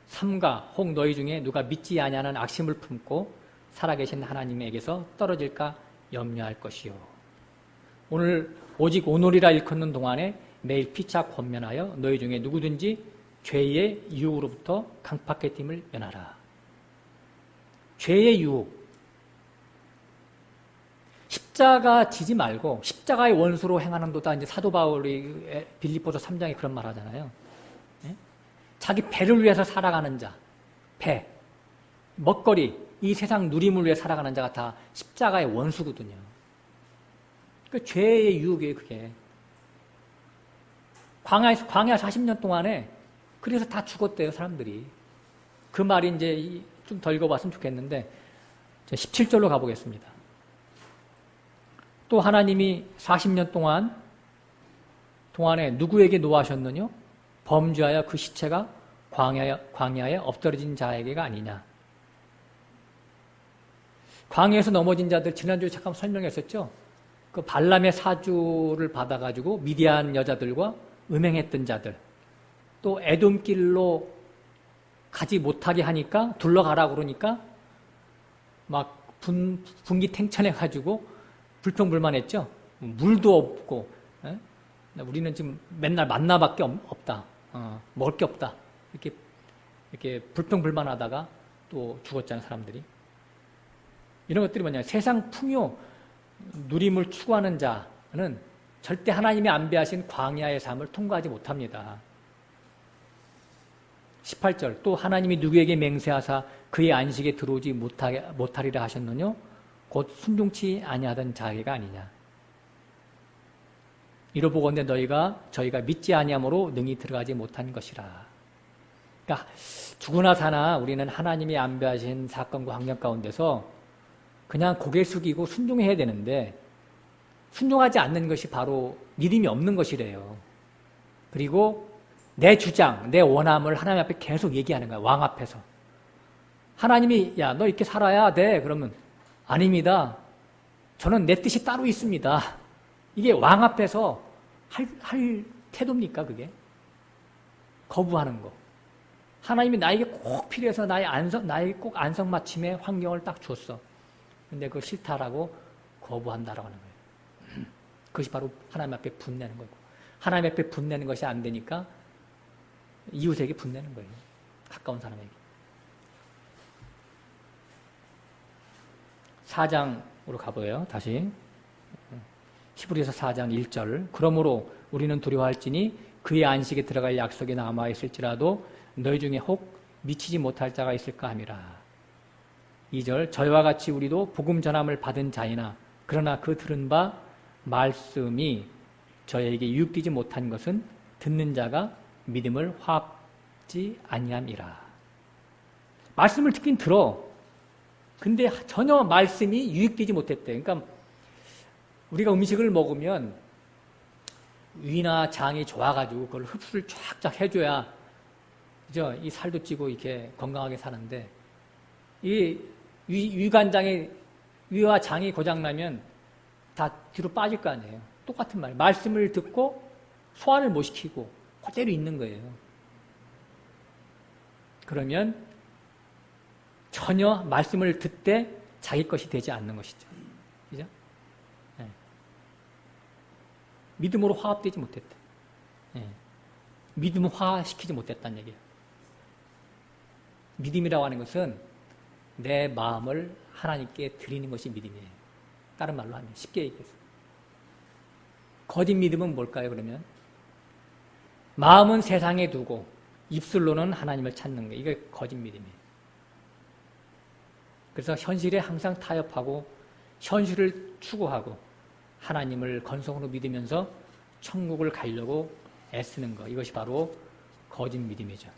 삼가 혹 너희 중에 누가 믿지 아니하는 악심을 품고 살아계신 하나님에게서 떨어질까 염려할 것이요. 오늘 오직 오늘이라 일컫는 동안에 매일 피차 권면하여 너희 중에 누구든지 죄의 유혹으로부터 강팍해 됨을 면하라. 죄의 유혹. 십자가 지지 말고 십자가의 원수로 행하는도다. 이제 사도 바울이 빌립보서 3장에 그런 말 하잖아요. 네? 자기 배를 위해서 살아가는 자, 배, 먹거리, 이 세상 누림을 위해 살아가는 자가 다 십자가의 원수거든요. 그 죄의 유혹이에요, 그게. 광야 40년 동안에 그래서 다 죽었대요, 사람들이. 그 말이 이제 좀 더 읽어봤으면 좋겠는데 17절로 가보겠습니다. 또 하나님이 40년 동안에 누구에게 노하셨느냐? 범죄하여 그 시체가 광야에 엎드러진 자에게가 아니냐. 광야에서 넘어진 자들 지난주에 잠깐 설명했었죠. 그 발람의 사주를 받아가지고 미디안 여자들과 음행했던 자들, 또 에돔길로 가지 못하게 하니까 둘러가라 그러니까 막 분기탱천해가지고 불평불만했죠. 물도 없고, 에? 우리는 지금 맨날 만나밖에 없다. 먹을 게 없다. 이렇게 불평불만하다가 또 죽었잖아요, 사람들이. 이런 것들이 뭐냐, 세상 풍요, 누림을 추구하는 자는 절대 하나님이 안배하신 광야의 삶을 통과하지 못합니다. 18절, 또 하나님이 누구에게 맹세하사 그의 안식에 들어오지 못하리라 하셨느뇨? 곧 순종치 아니하던 자에게가 아니냐. 이로보건대 저희가 믿지 아니함으로 능히 들어가지 못한 것이라. 그러니까 죽으나 사나 우리는 하나님이 안배하신 사건과 환경 가운데서 그냥 고개 숙이고 순종해야 되는데 순종하지 않는 것이 바로 믿음이 없는 것이래요. 그리고 내 주장, 내 원함을 하나님 앞에 계속 얘기하는 거야. 왕 앞에서. 하나님이 야, 너 이렇게 살아야 돼. 그러면 아닙니다. 저는 내 뜻이 따로 있습니다. 이게 왕 앞에서 할 태도입니까, 그게? 거부하는 거. 하나님이 나에게 꼭 필요해서 나에게 꼭 안성맞춤의 환경을 딱 줬어. 근데 그거 싫다라고 거부한다라고 하는 거예요. 그것이 바로 하나님 앞에 분내는 거고. 하나님 앞에 분내는 것이 안 되니까 이웃에게 분내는 거예요. 가까운 사람에게. 4장으로 가보여요. 다시. 히브리서 4장 1절. 그러므로 우리는 두려워할지니 그의 안식에 들어갈 약속이 남아있을지라도 너희 중에 혹 미치지 못할 자가 있을까 함이라. 2절. 저희와 같이 우리도 복음 전함을 받은 자이나 그러나 그 들은 바 말씀이 저에게 유익되지 못한 것은 듣는 자가 믿음을 화합지 아니함이라. 말씀을 듣긴 들어. 근데 전혀 말씀이 유익되지 못했대. 그러니까 우리가 음식을 먹으면 위나 장이 좋아가지고 그걸 흡수를 쫙쫙 해줘야 그죠? 이 살도 찌고 이렇게 건강하게 사는데 이 위관장이 위와 장이 고장나면 다 뒤로 빠질 거 아니에요. 똑같은 말. 말씀을 듣고 소화를 못 시키고 그대로 있는 거예요. 그러면 전혀 말씀을 듣되 자기 것이 되지 않는 것이죠. 그죠? 네. 믿음으로 화합되지 못했다. 네. 믿음을 화시키지 못했다는 얘기예요. 믿음이라고 하는 것은 내 마음을 하나님께 드리는 것이 믿음이에요. 다른 말로 하면 쉽게 얘기해서. 거짓 믿음은 뭘까요, 그러면? 마음은 세상에 두고 입술로는 하나님을 찾는 거예요. 이게 거짓 믿음이에요. 그래서 현실에 항상 타협하고 현실을 추구하고 하나님을 건성으로 믿으면서 천국을 가려고 애쓰는 것. 이것이 바로 거짓 믿음이죠.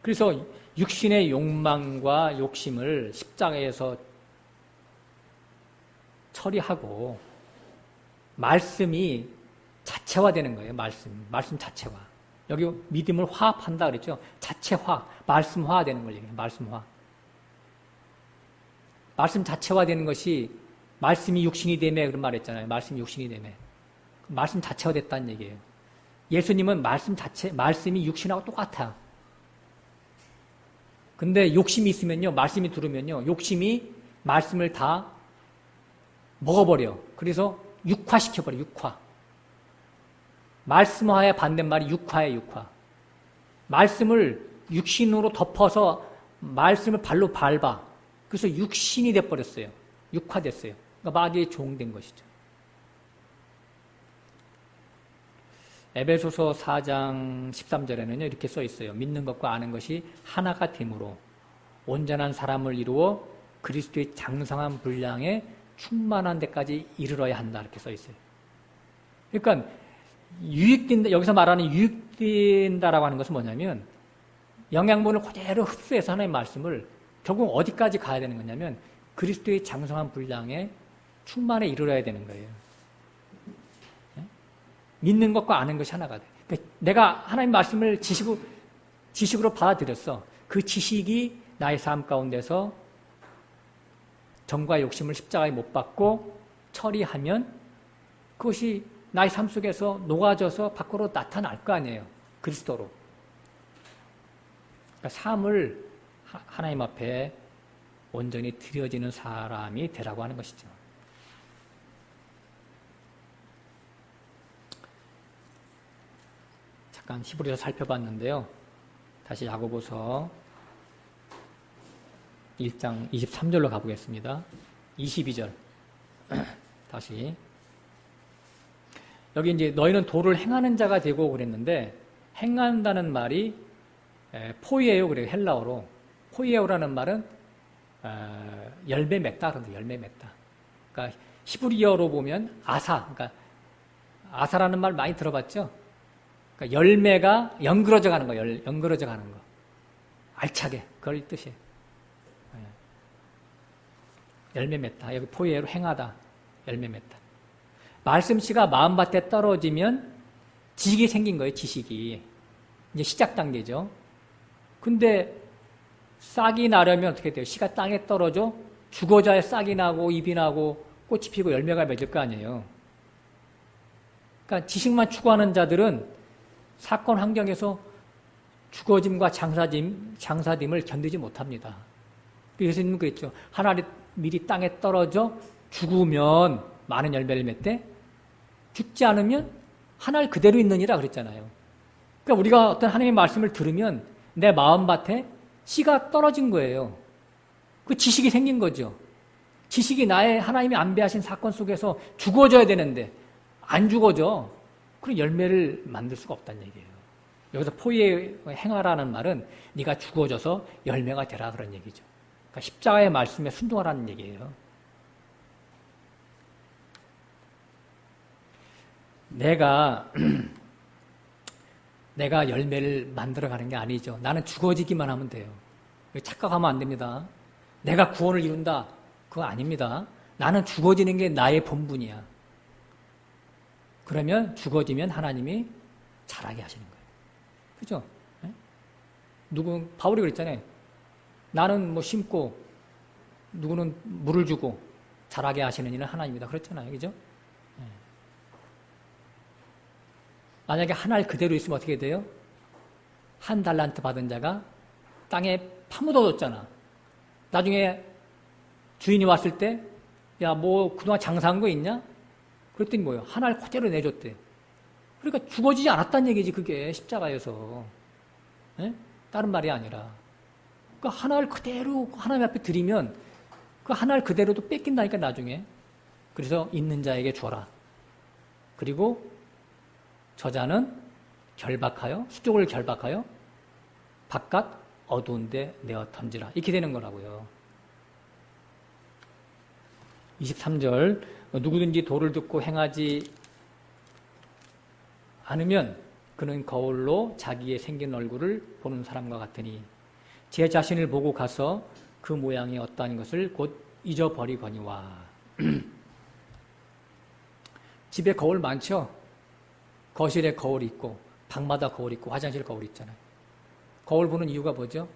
그래서 육신의 욕망과 욕심을 십자가에서 처리하고 말씀이 자체화되는 거예요. 말씀 자체화. 여기 믿음을 화합한다 그랬죠. 자체화, 말씀화되는 걸 얘기해요. 말씀화. 말씀 자체화되는 것이 말씀이 육신이 되매 그런 말 했잖아요. 말씀이 육신이 되매. 말씀 자체화됐다는 얘기예요. 예수님은 말씀이 육신하고 똑같아요. 근데 욕심이 있으면요, 말씀이 들으면요, 욕심이 말씀을 다 먹어버려. 그래서 육화시켜버려, 육화. 말씀화의 반대말이 육화예요, 육화. 말씀을 육신으로 덮어서 말씀을 발로 밟아. 그래서 육신이 돼버렸어요. 육화됐어요. 그러니까 마귀의 종된 것이죠. 에베소서 4장 13절에는요, 이렇게 써 있어요. 믿는 것과 아는 것이 하나가 됨으로 온전한 사람을 이루어 그리스도의 장성한 분량에 충만한 데까지 이르러야 한다. 이렇게 써 있어요. 그러니까 유익된다, 여기서 말하는 유익된다라고 하는 것은 뭐냐면 영양분을 그대로 흡수해서 하나님의 말씀을 결국 어디까지 가야 되는 거냐면 그리스도의 장성한 분량에 충만에 이르러야 되는 거예요. 믿는 것과 아는 것이 하나가 돼. 그러니까 내가 하나님 말씀을 지식으로 받아들였어. 그 지식이 나의 삶 가운데서 정과 욕심을 십자가에 못 박고 처리하면 그것이 나의 삶 속에서 녹아져서 밖으로 나타날 거 아니에요. 그리스도로. 그러니까 삶을 하나님 앞에 온전히 드려지는 사람이 되라고 하는 것이죠. 잠깐 히브리서 살펴봤는데요. 다시 야고보서 1장 23절로 가보겠습니다. 22절. 다시. 여기 이제 너희는 도를 행하는 자가 되고 그랬는데, 행한다는 말이 포이에요. 그래요. 헬라어로. 포이에오라는 말은 열매 맺다. 그런데 열매 맺다. 그러니까 히브리어로 보면 아사. 그러니까 아사라는 말 많이 들어봤죠? 그러니까 열매가 연그러져 가는 거, 연그러져 가는 거. 알차게. 그걸 뜻이에요. 열매 맺다. 여기 포이에로 행하다. 열매 맺다. 말씀씨가 마음밭에 떨어지면 지식이 생긴 거예요, 지식이. 이제 시작 단계죠. 근데 싹이 나려면 어떻게 돼요? 씨가 땅에 떨어져 죽어져야 싹이 나고 잎이 나고 꽃이 피고 열매가 맺을 거 아니에요. 그러니까 지식만 추구하는 자들은 사건 환경에서 죽어짐과 장사됨을 견디지 못합니다. 예수님은 그랬죠. 하나님 미리 땅에 떨어져 죽으면 많은 열매를 맺되 죽지 않으면 하늘 그대로 있느니라 그랬잖아요. 그러니까 우리가 어떤 하나님의 말씀을 들으면 내 마음밭에 씨가 떨어진 거예요. 그 지식이 생긴 거죠. 지식이 나의 하나님이 안배하신 사건 속에서 죽어져야 되는데 안 죽어져. 그럼 열매를 만들 수가 없다는 얘기예요. 여기서 포이에 행하라는 말은 네가 죽어져서 열매가 되라 그런 얘기죠. 그러니까 십자가의 말씀에 순종하라는 얘기예요. 내가 열매를 만들어가는 게 아니죠. 나는 죽어지기만 하면 돼요. 착각하면 안 됩니다. 내가 구원을 이룬다. 그거 아닙니다. 나는 죽어지는 게 나의 본분이야. 그러면 죽어지면 하나님이 자라게 하시는 거예요. 그죠? 바울이 그랬잖아요. 나는 뭐 심고 누구는 물을 주고 자라게 하시는 이는 하나님이다. 그랬잖아요. 그죠? 만약에 한 알 그대로 있으면 어떻게 돼요? 1달란트 받은 자가 땅에 파묻어뒀잖아. 나중에 주인이 왔을 때, 야, 뭐 그동안 장사한 거 있냐? 그랬더니 뭐예요? 한 알 그대로 내줬대. 그러니까 죽어지지 않았다는 얘기지, 그게 십자가에서. 에? 다른 말이 아니라. 그러니까 한 알 그대로 하나님 앞에 드리면 그 한 알 그대로도 뺏긴다니까, 나중에. 그래서 있는 자에게 줘라. 그리고 저자는 결박하여, 수족을 결박하여 바깥 어두운 데 내어 던지라. 이렇게 되는 거라고요. 23절 누구든지 도를 듣고 행하지 않으면 그는 거울로 자기의 생긴 얼굴을 보는 사람과 같으니 제 자신을 보고 가서 그 모양이 어떠한 것을 곧 잊어버리거니와. 집에 거울 많죠? 거실에 거울 있고 방마다 거울 있고 화장실 거울 있잖아요. 거울 보는 이유가 뭐죠?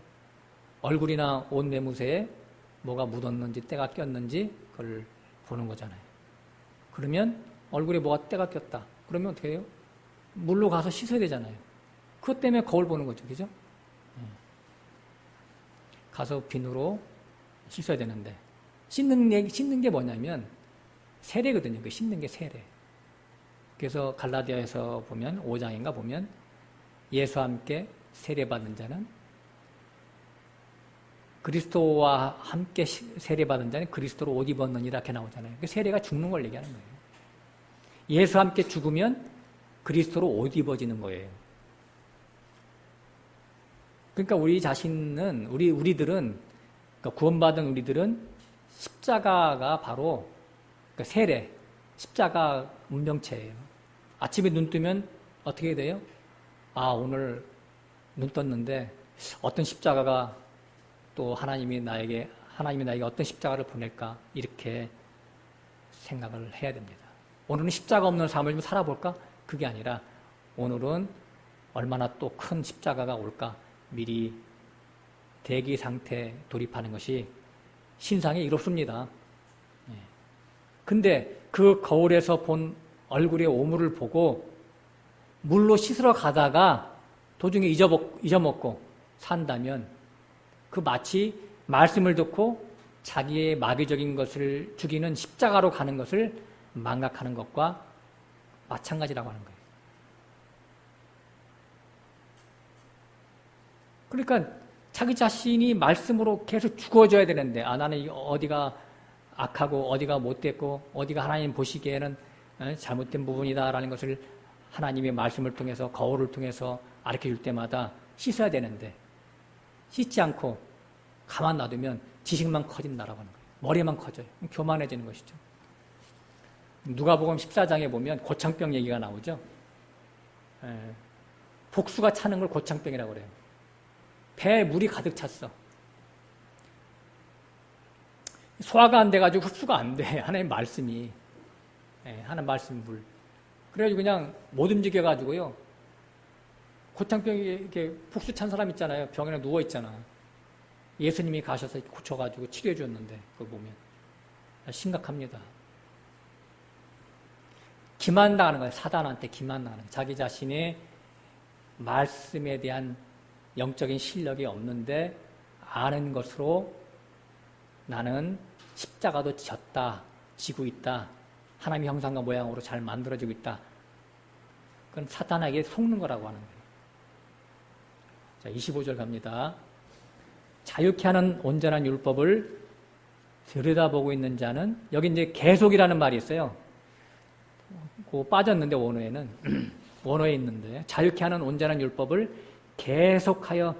얼굴이나 옷 매무새에 뭐가 묻었는지 때가 꼈는지 그걸 보는 거잖아요. 그러면 얼굴에 뭐가 때가 꼈다. 그러면 어떻게 해요? 물로 가서 씻어야 되잖아요. 그것 때문에 거울 보는 거죠. 그죠? 가서 비누로 씻어야 되는데 씻는 게 뭐냐면 세례거든요. 그 씻는 게 세례. 그래서 갈라디아에서 보면 5장인가 보면 예수와 함께 세례받은 자는 그리스도와 함께 세례받은 자는 그리스도로 옷 입었느니라 이렇게 나오잖아요. 그 세례가 죽는 걸 얘기하는 거예요. 예수와 함께 죽으면 그리스도로 옷 입어지는 거예요. 그러니까 우리 자신은 우리들은 그러니까 구원받은 우리들은 십자가가 바로 그러니까 세례, 십자가 운명체예요. 아침에 눈 뜨면 어떻게 돼요? 아, 오늘 눈 떴는데 어떤 십자가가 또 하나님이 나에게 어떤 십자가를 보낼까 이렇게 생각을 해야 됩니다. 오늘은 십자가 없는 삶을 좀 살아볼까? 그게 아니라 오늘은 얼마나 또 큰 십자가가 올까 미리 대기 상태에 돌입하는 것이 신상에 이롭습니다. 근데 그 거울에서 본 얼굴의 오물을 보고 물로 씻으러 가다가 도중에 잊어먹고 산다면 그 마치 말씀을 듣고 자기의 마귀적인 것을 죽이는 십자가로 가는 것을 망각하는 것과 마찬가지라고 하는 거예요. 그러니까 자기 자신이 말씀으로 계속 죽어줘야 되는데, 나는 어디가 악하고 어디가 못됐고 어디가 하나님 보시기에는 잘못된 부분이다라는 것을 하나님의 말씀을 통해서, 거울을 통해서 가르쳐줄 때마다 씻어야 되는데, 씻지 않고 가만 놔두면 지식만 커진다라고 하는 거예요. 머리만 커져요. 교만해지는 것이죠. 누가복음 14장에 보면 고창병 얘기가 나오죠. 복수가 차는 걸 고창병이라고 그래요. 배에 물이 가득 찼어. 소화가 안 돼가지고 흡수가 안 돼. 하나님 말씀이. 하나님 말씀 물. 그래가지고 그냥 못 움직여가지고요. 고창병이 이렇게 복수 찬 사람 있잖아요. 병원에 누워있잖아. 예수님이 가셔서 고쳐가지고 치료해 줬는데, 그거 보면. 심각합니다. 기만당하는 거예요. 사단한테 기만당하는 거예요. 자기 자신의 말씀에 대한 영적인 실력이 없는데 아는 것으로 나는 십자가도 졌다, 지고 있다, 하나님의 형상과 모양으로 잘 만들어지고 있다. 그건 사탄에게 속는 거라고 하는 거예요. 자, 25절 갑니다. 자유케 하는 온전한 율법을 들여다보고 있는 자는, 여기 이제 계속이라는 말이 있어요. 빠졌는데 원어에는 원어에 있는데, 자유케 하는 온전한 율법을 계속하여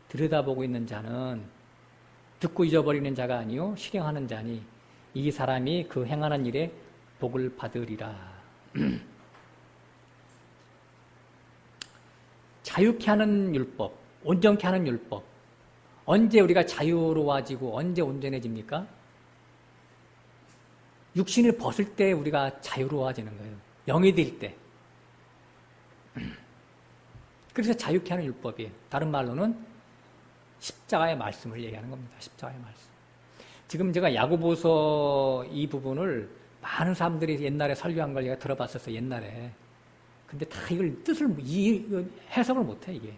들여다보고 있는 자는 듣고 잊어버리는 자가 아니요 실행하는 자니 이 사람이 그 행하는 일에 복을 받으리라. 자유케 하는 율법, 온전케 하는 율법. 언제 우리가 자유로워지고 언제 온전해집니까? 육신을 벗을 때 우리가 자유로워지는 거예요. 영이 될 때. 그래서 자유케 하는 율법이에요. 다른 말로는 십자가의 말씀을 얘기하는 겁니다. 십자가의 말씀. 지금 제가 야고보서 이 부분을 많은 사람들이 옛날에 설교한 걸 제가 들어봤었어요. 옛날에. 근데 다 이걸 뜻을, 해석을 못해, 이게.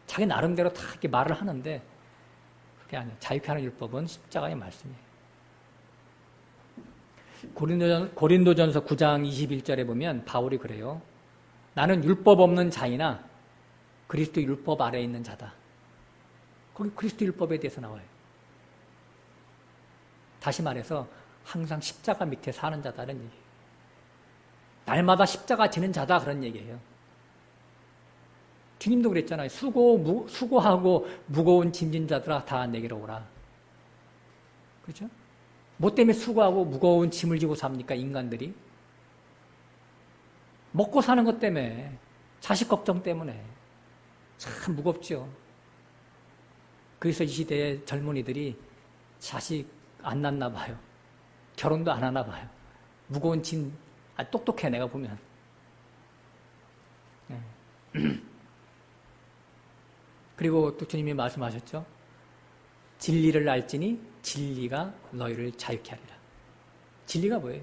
자기 나름대로 다 이렇게 말을 하는데, 그게 아니에요. 자유케 하는 율법은 십자가의 말씀이에요. 고린도전서 9장 21절에 보면 바울이 그래요. 나는 율법 없는 자이나 그리스도 율법 아래에 있는 자다. 거기 그리스도 율법에 대해서 나와요. 다시 말해서 항상 십자가 밑에 사는 자다는 얘기예요. 날마다 십자가 지는 자다, 그런 얘기예요. 주님도 그랬잖아요. 수고하고 무거운 짐진 자들아 다 내게로 오라. 그렇죠? 뭐 때문에 수고하고 무거운 짐을 지고 삽니까, 인간들이? 먹고 사는 것 때문에, 자식 걱정 때문에. 참 무겁죠. 그래서 이 시대의 젊은이들이 자식 안 낳나 봐요. 결혼도 안 하나 봐요. 무거운 짐, 똑똑해, 내가 보면. 네. 그리고 또 주님이 말씀하셨죠. 진리를 알지니 진리가 너희를 자유케 하리라. 진리가 뭐예요?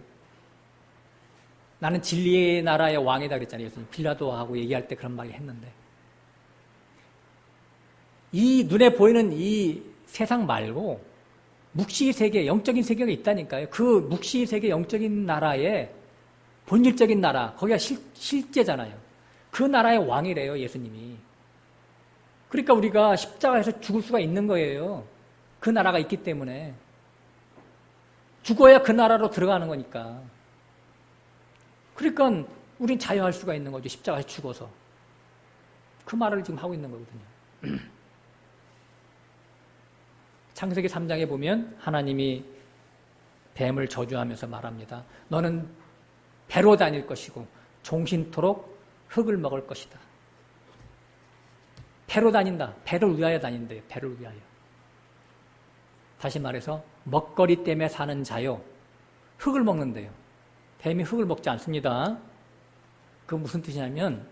나는 진리의 나라의 왕이다 그랬잖아요. 빌라도하고 얘기할 때 그런 말을 했는데, 이 눈에 보이는 이 세상 말고 묵시의 세계, 영적인 세계가 있다니까요. 그 묵시의 세계, 영적인 나라의 본질적인 나라, 거기가 실제잖아요. 그 나라의 왕이래요, 예수님이. 그러니까 우리가 십자가에서 죽을 수가 있는 거예요. 그 나라가 있기 때문에. 죽어야 그 나라로 들어가는 거니까. 그러니까 우린 자유할 수가 있는 거죠. 십자가에서 죽어서. 그 말을 지금 하고 있는 거거든요. 창세기 3장에 보면 하나님이 뱀을 저주하면서 말합니다. 너는 배로 다닐 것이고 종신토록 흙을 먹을 것이다. 배로 다닌다. 배를 위하여 다닌대요. 배를 위하여. 다시 말해서 먹거리 때문에 사는 자요. 흙을 먹는데요. 뱀이 흙을 먹지 않습니다. 그 무슨 뜻이냐면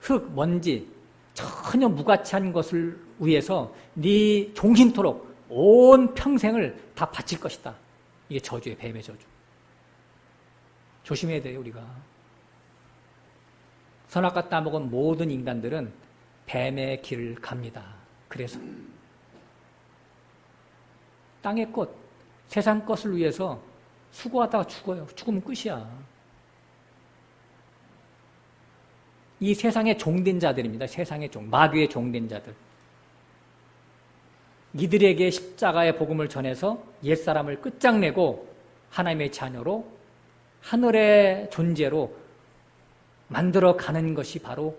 흙, 먼지, 전혀 무가치한 것을 위해서 네 종신토록 온 평생을 다 바칠 것이다. 이게 저주예요. 뱀의 저주. 조심해야 돼요, 우리가. 선악과 따먹은 모든 인간들은 뱀의 길을 갑니다. 그래서 땅의 것, 세상 것을 위해서 수고하다가 죽어요. 죽으면 끝이야. 이 세상에 종된 자들입니다. 세상의 종, 마귀의 종된 자들. 이들에게 십자가의 복음을 전해서 옛사람을 끝장내고 하나님의 자녀로 하늘의 존재로 만들어가는 것이 바로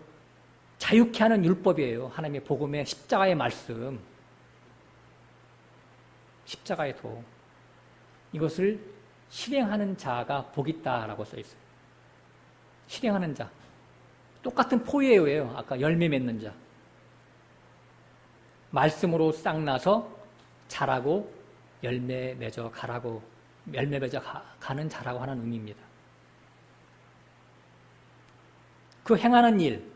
자유케 하는 율법이에요. 하나님의 복음의 십자가의 말씀, 십자가의 도. 이것을 실행하는 자가 복 있다라고 써 있어요. 실행하는 자. 똑같은 포예요예요. 아까 열매 맺는 자. 말씀으로 싹나서 자라고 열매 맺어 가라고, 열매 맺어 가는 자라고 하는 의미입니다. 그 행하는 일,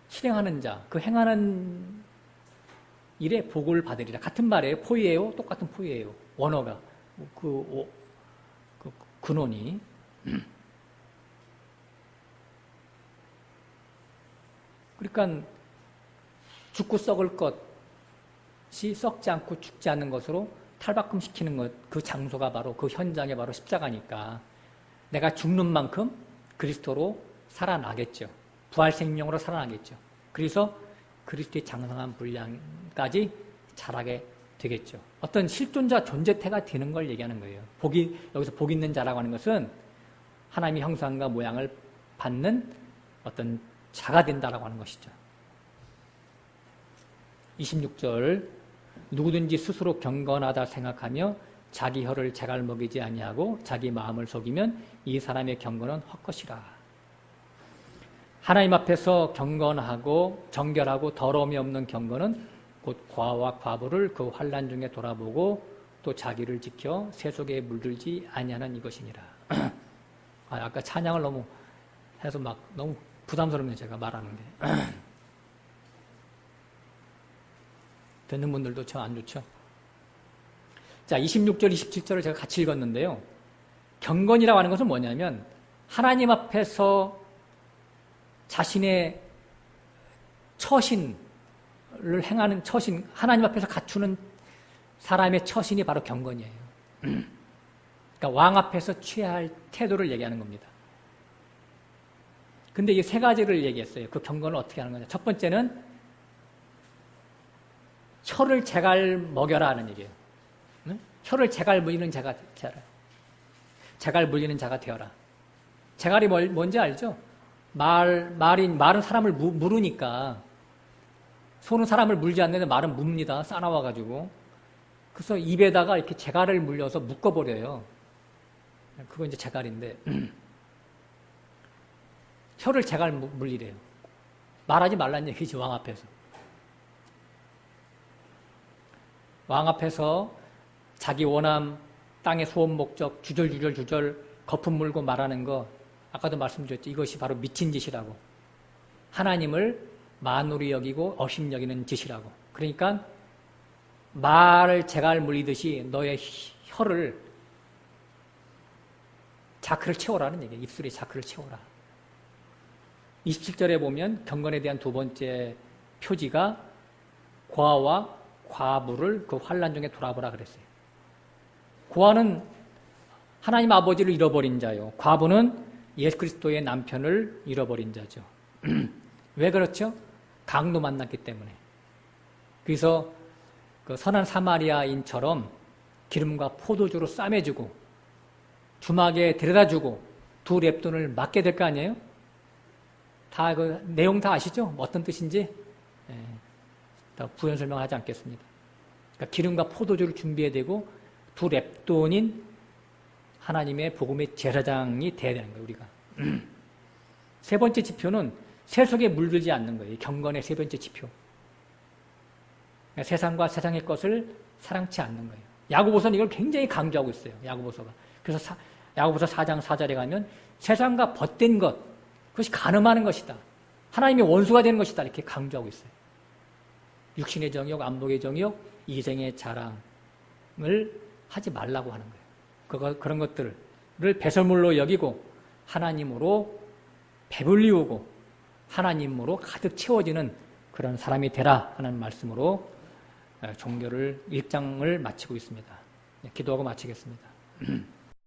실행하는 자, 그 행하는 일에 복을 받으리라. 같은 말이에요. 포이에요. 똑같은 포이에요. 원어가. 그 근원이. 그러니까 죽고 썩을 것이 썩지 않고 죽지 않는 것으로 탈바꿈시키는 것, 그 장소가 바로 그 현장이 바로 십자가니까 내가 죽는 만큼 그리스도로 살아나겠죠. 부활 생명으로 살아나겠죠. 그래서 그리스도의 장성한 분량까지 자라게 되겠죠. 어떤 실존자 존재태가 되는 걸 얘기하는 거예요. 여기서 복 있는 자라고 하는 것은 하나님의 형상과 모양을 받는 어떤 자가 된다라고 하는 것이죠. 26절 누구든지 스스로 경건하다 생각하며 자기 혀를 재갈 먹이지 아니하고 자기 마음을 속이면 이 사람의 경건은 헛것이라. 하나님 앞에서 경건하고 정결하고 더러움이 없는 경건은 곧 과와 과부를 그 환난 중에 돌아보고 또 자기를 지켜 세속에 물들지 아니하는 이것이니라. 아까 찬양을 너무 해서 막 너무 부담스럽네요. 제가 말하는 게. 듣는 분들도 참 안 좋죠. 자, 26절, 27절을 제가 같이 읽었는데요. 경건이라고 하는 것은 뭐냐면 하나님 앞에서 자신의 처신을 행하는 처신, 하나님 앞에서 갖추는 사람의 처신이 바로 경건이에요. 그러니까 왕 앞에서 취해야 할 태도를 얘기하는 겁니다. 근데 이 세 가지를 얘기했어요. 그 경건을 어떻게 하는 거냐. 첫 번째는 혀를 재갈 먹여라 하는 얘기예요. 응? 혀를 재갈 물리는 자가 되어라. 재갈 물리는 자가 되어라. 재갈이 뭔지 알죠? 말은 사람을 물으니까 손은 사람을 물지 않는데 말은 뭅니다. 싸나와가지고. 그래서 입에다가 이렇게 재갈을 물려서 묶어버려요. 그거 이제 재갈인데 혀를 재갈 물리래요. 말하지 말라는 얘기지, 왕 앞에서. 왕 앞에서 자기 원함, 땅의 소원 목적, 주절 거품 물고 말하는 거, 아까도 말씀드렸죠. 이것이 바로 미친 짓이라고. 하나님을 만으로 여기고 업심 여기는 짓이라고. 그러니까 말을 재갈 물리듯이 너의 혀를, 자크를 채워라는 얘기예요. 입술에 자크를 채워라. 27절에 보면 경건에 대한 두 번째 표지가 고아와 과부를 그 환난 중에 돌아보라 그랬어요. 고아는 하나님 아버지를 잃어버린 자요. 과부는 예수 그리스도의 남편을 잃어버린 자죠. 왜 그렇죠? 강도 만났기 때문에. 그래서 그 선한 사마리아인처럼 기름과 포도주로 싸매주고 주막에 데려다주고 두 랩돈을 맞게 될 거 아니에요? 다 그 내용 다 아시죠? 어떤 뜻인지 더 부연 설명하지 않겠습니다. 그러니까 기름과 포도주를 준비해야 되고 두 랩돈인 하나님의 복음의 제사장이 돼야 되는 거예요. 우리가. 세 번째 지표는 세속에 물들지 않는 거예요. 경건의 세 번째 지표. 그러니까 세상과 세상의 것을 사랑치 않는 거예요. 야고보서는 이걸 굉장히 강조하고 있어요. 야고보서가. 그래서 야고보서 4장 4절에 가면 세상과 벗된 것, 그것이 간음하는 것이다. 하나님의 원수가 되는 것이다. 이렇게 강조하고 있어요. 육신의 정욕, 안목의 정욕, 이생의 자랑을 하지 말라고 하는 거예요. 그런 것들을 배설물로 여기고 하나님으로 배불리우고 하나님으로 가득 채워지는 그런 사람이 되라 하는 말씀으로 종교를 1장을 마치고 있습니다. 기도하고 마치겠습니다.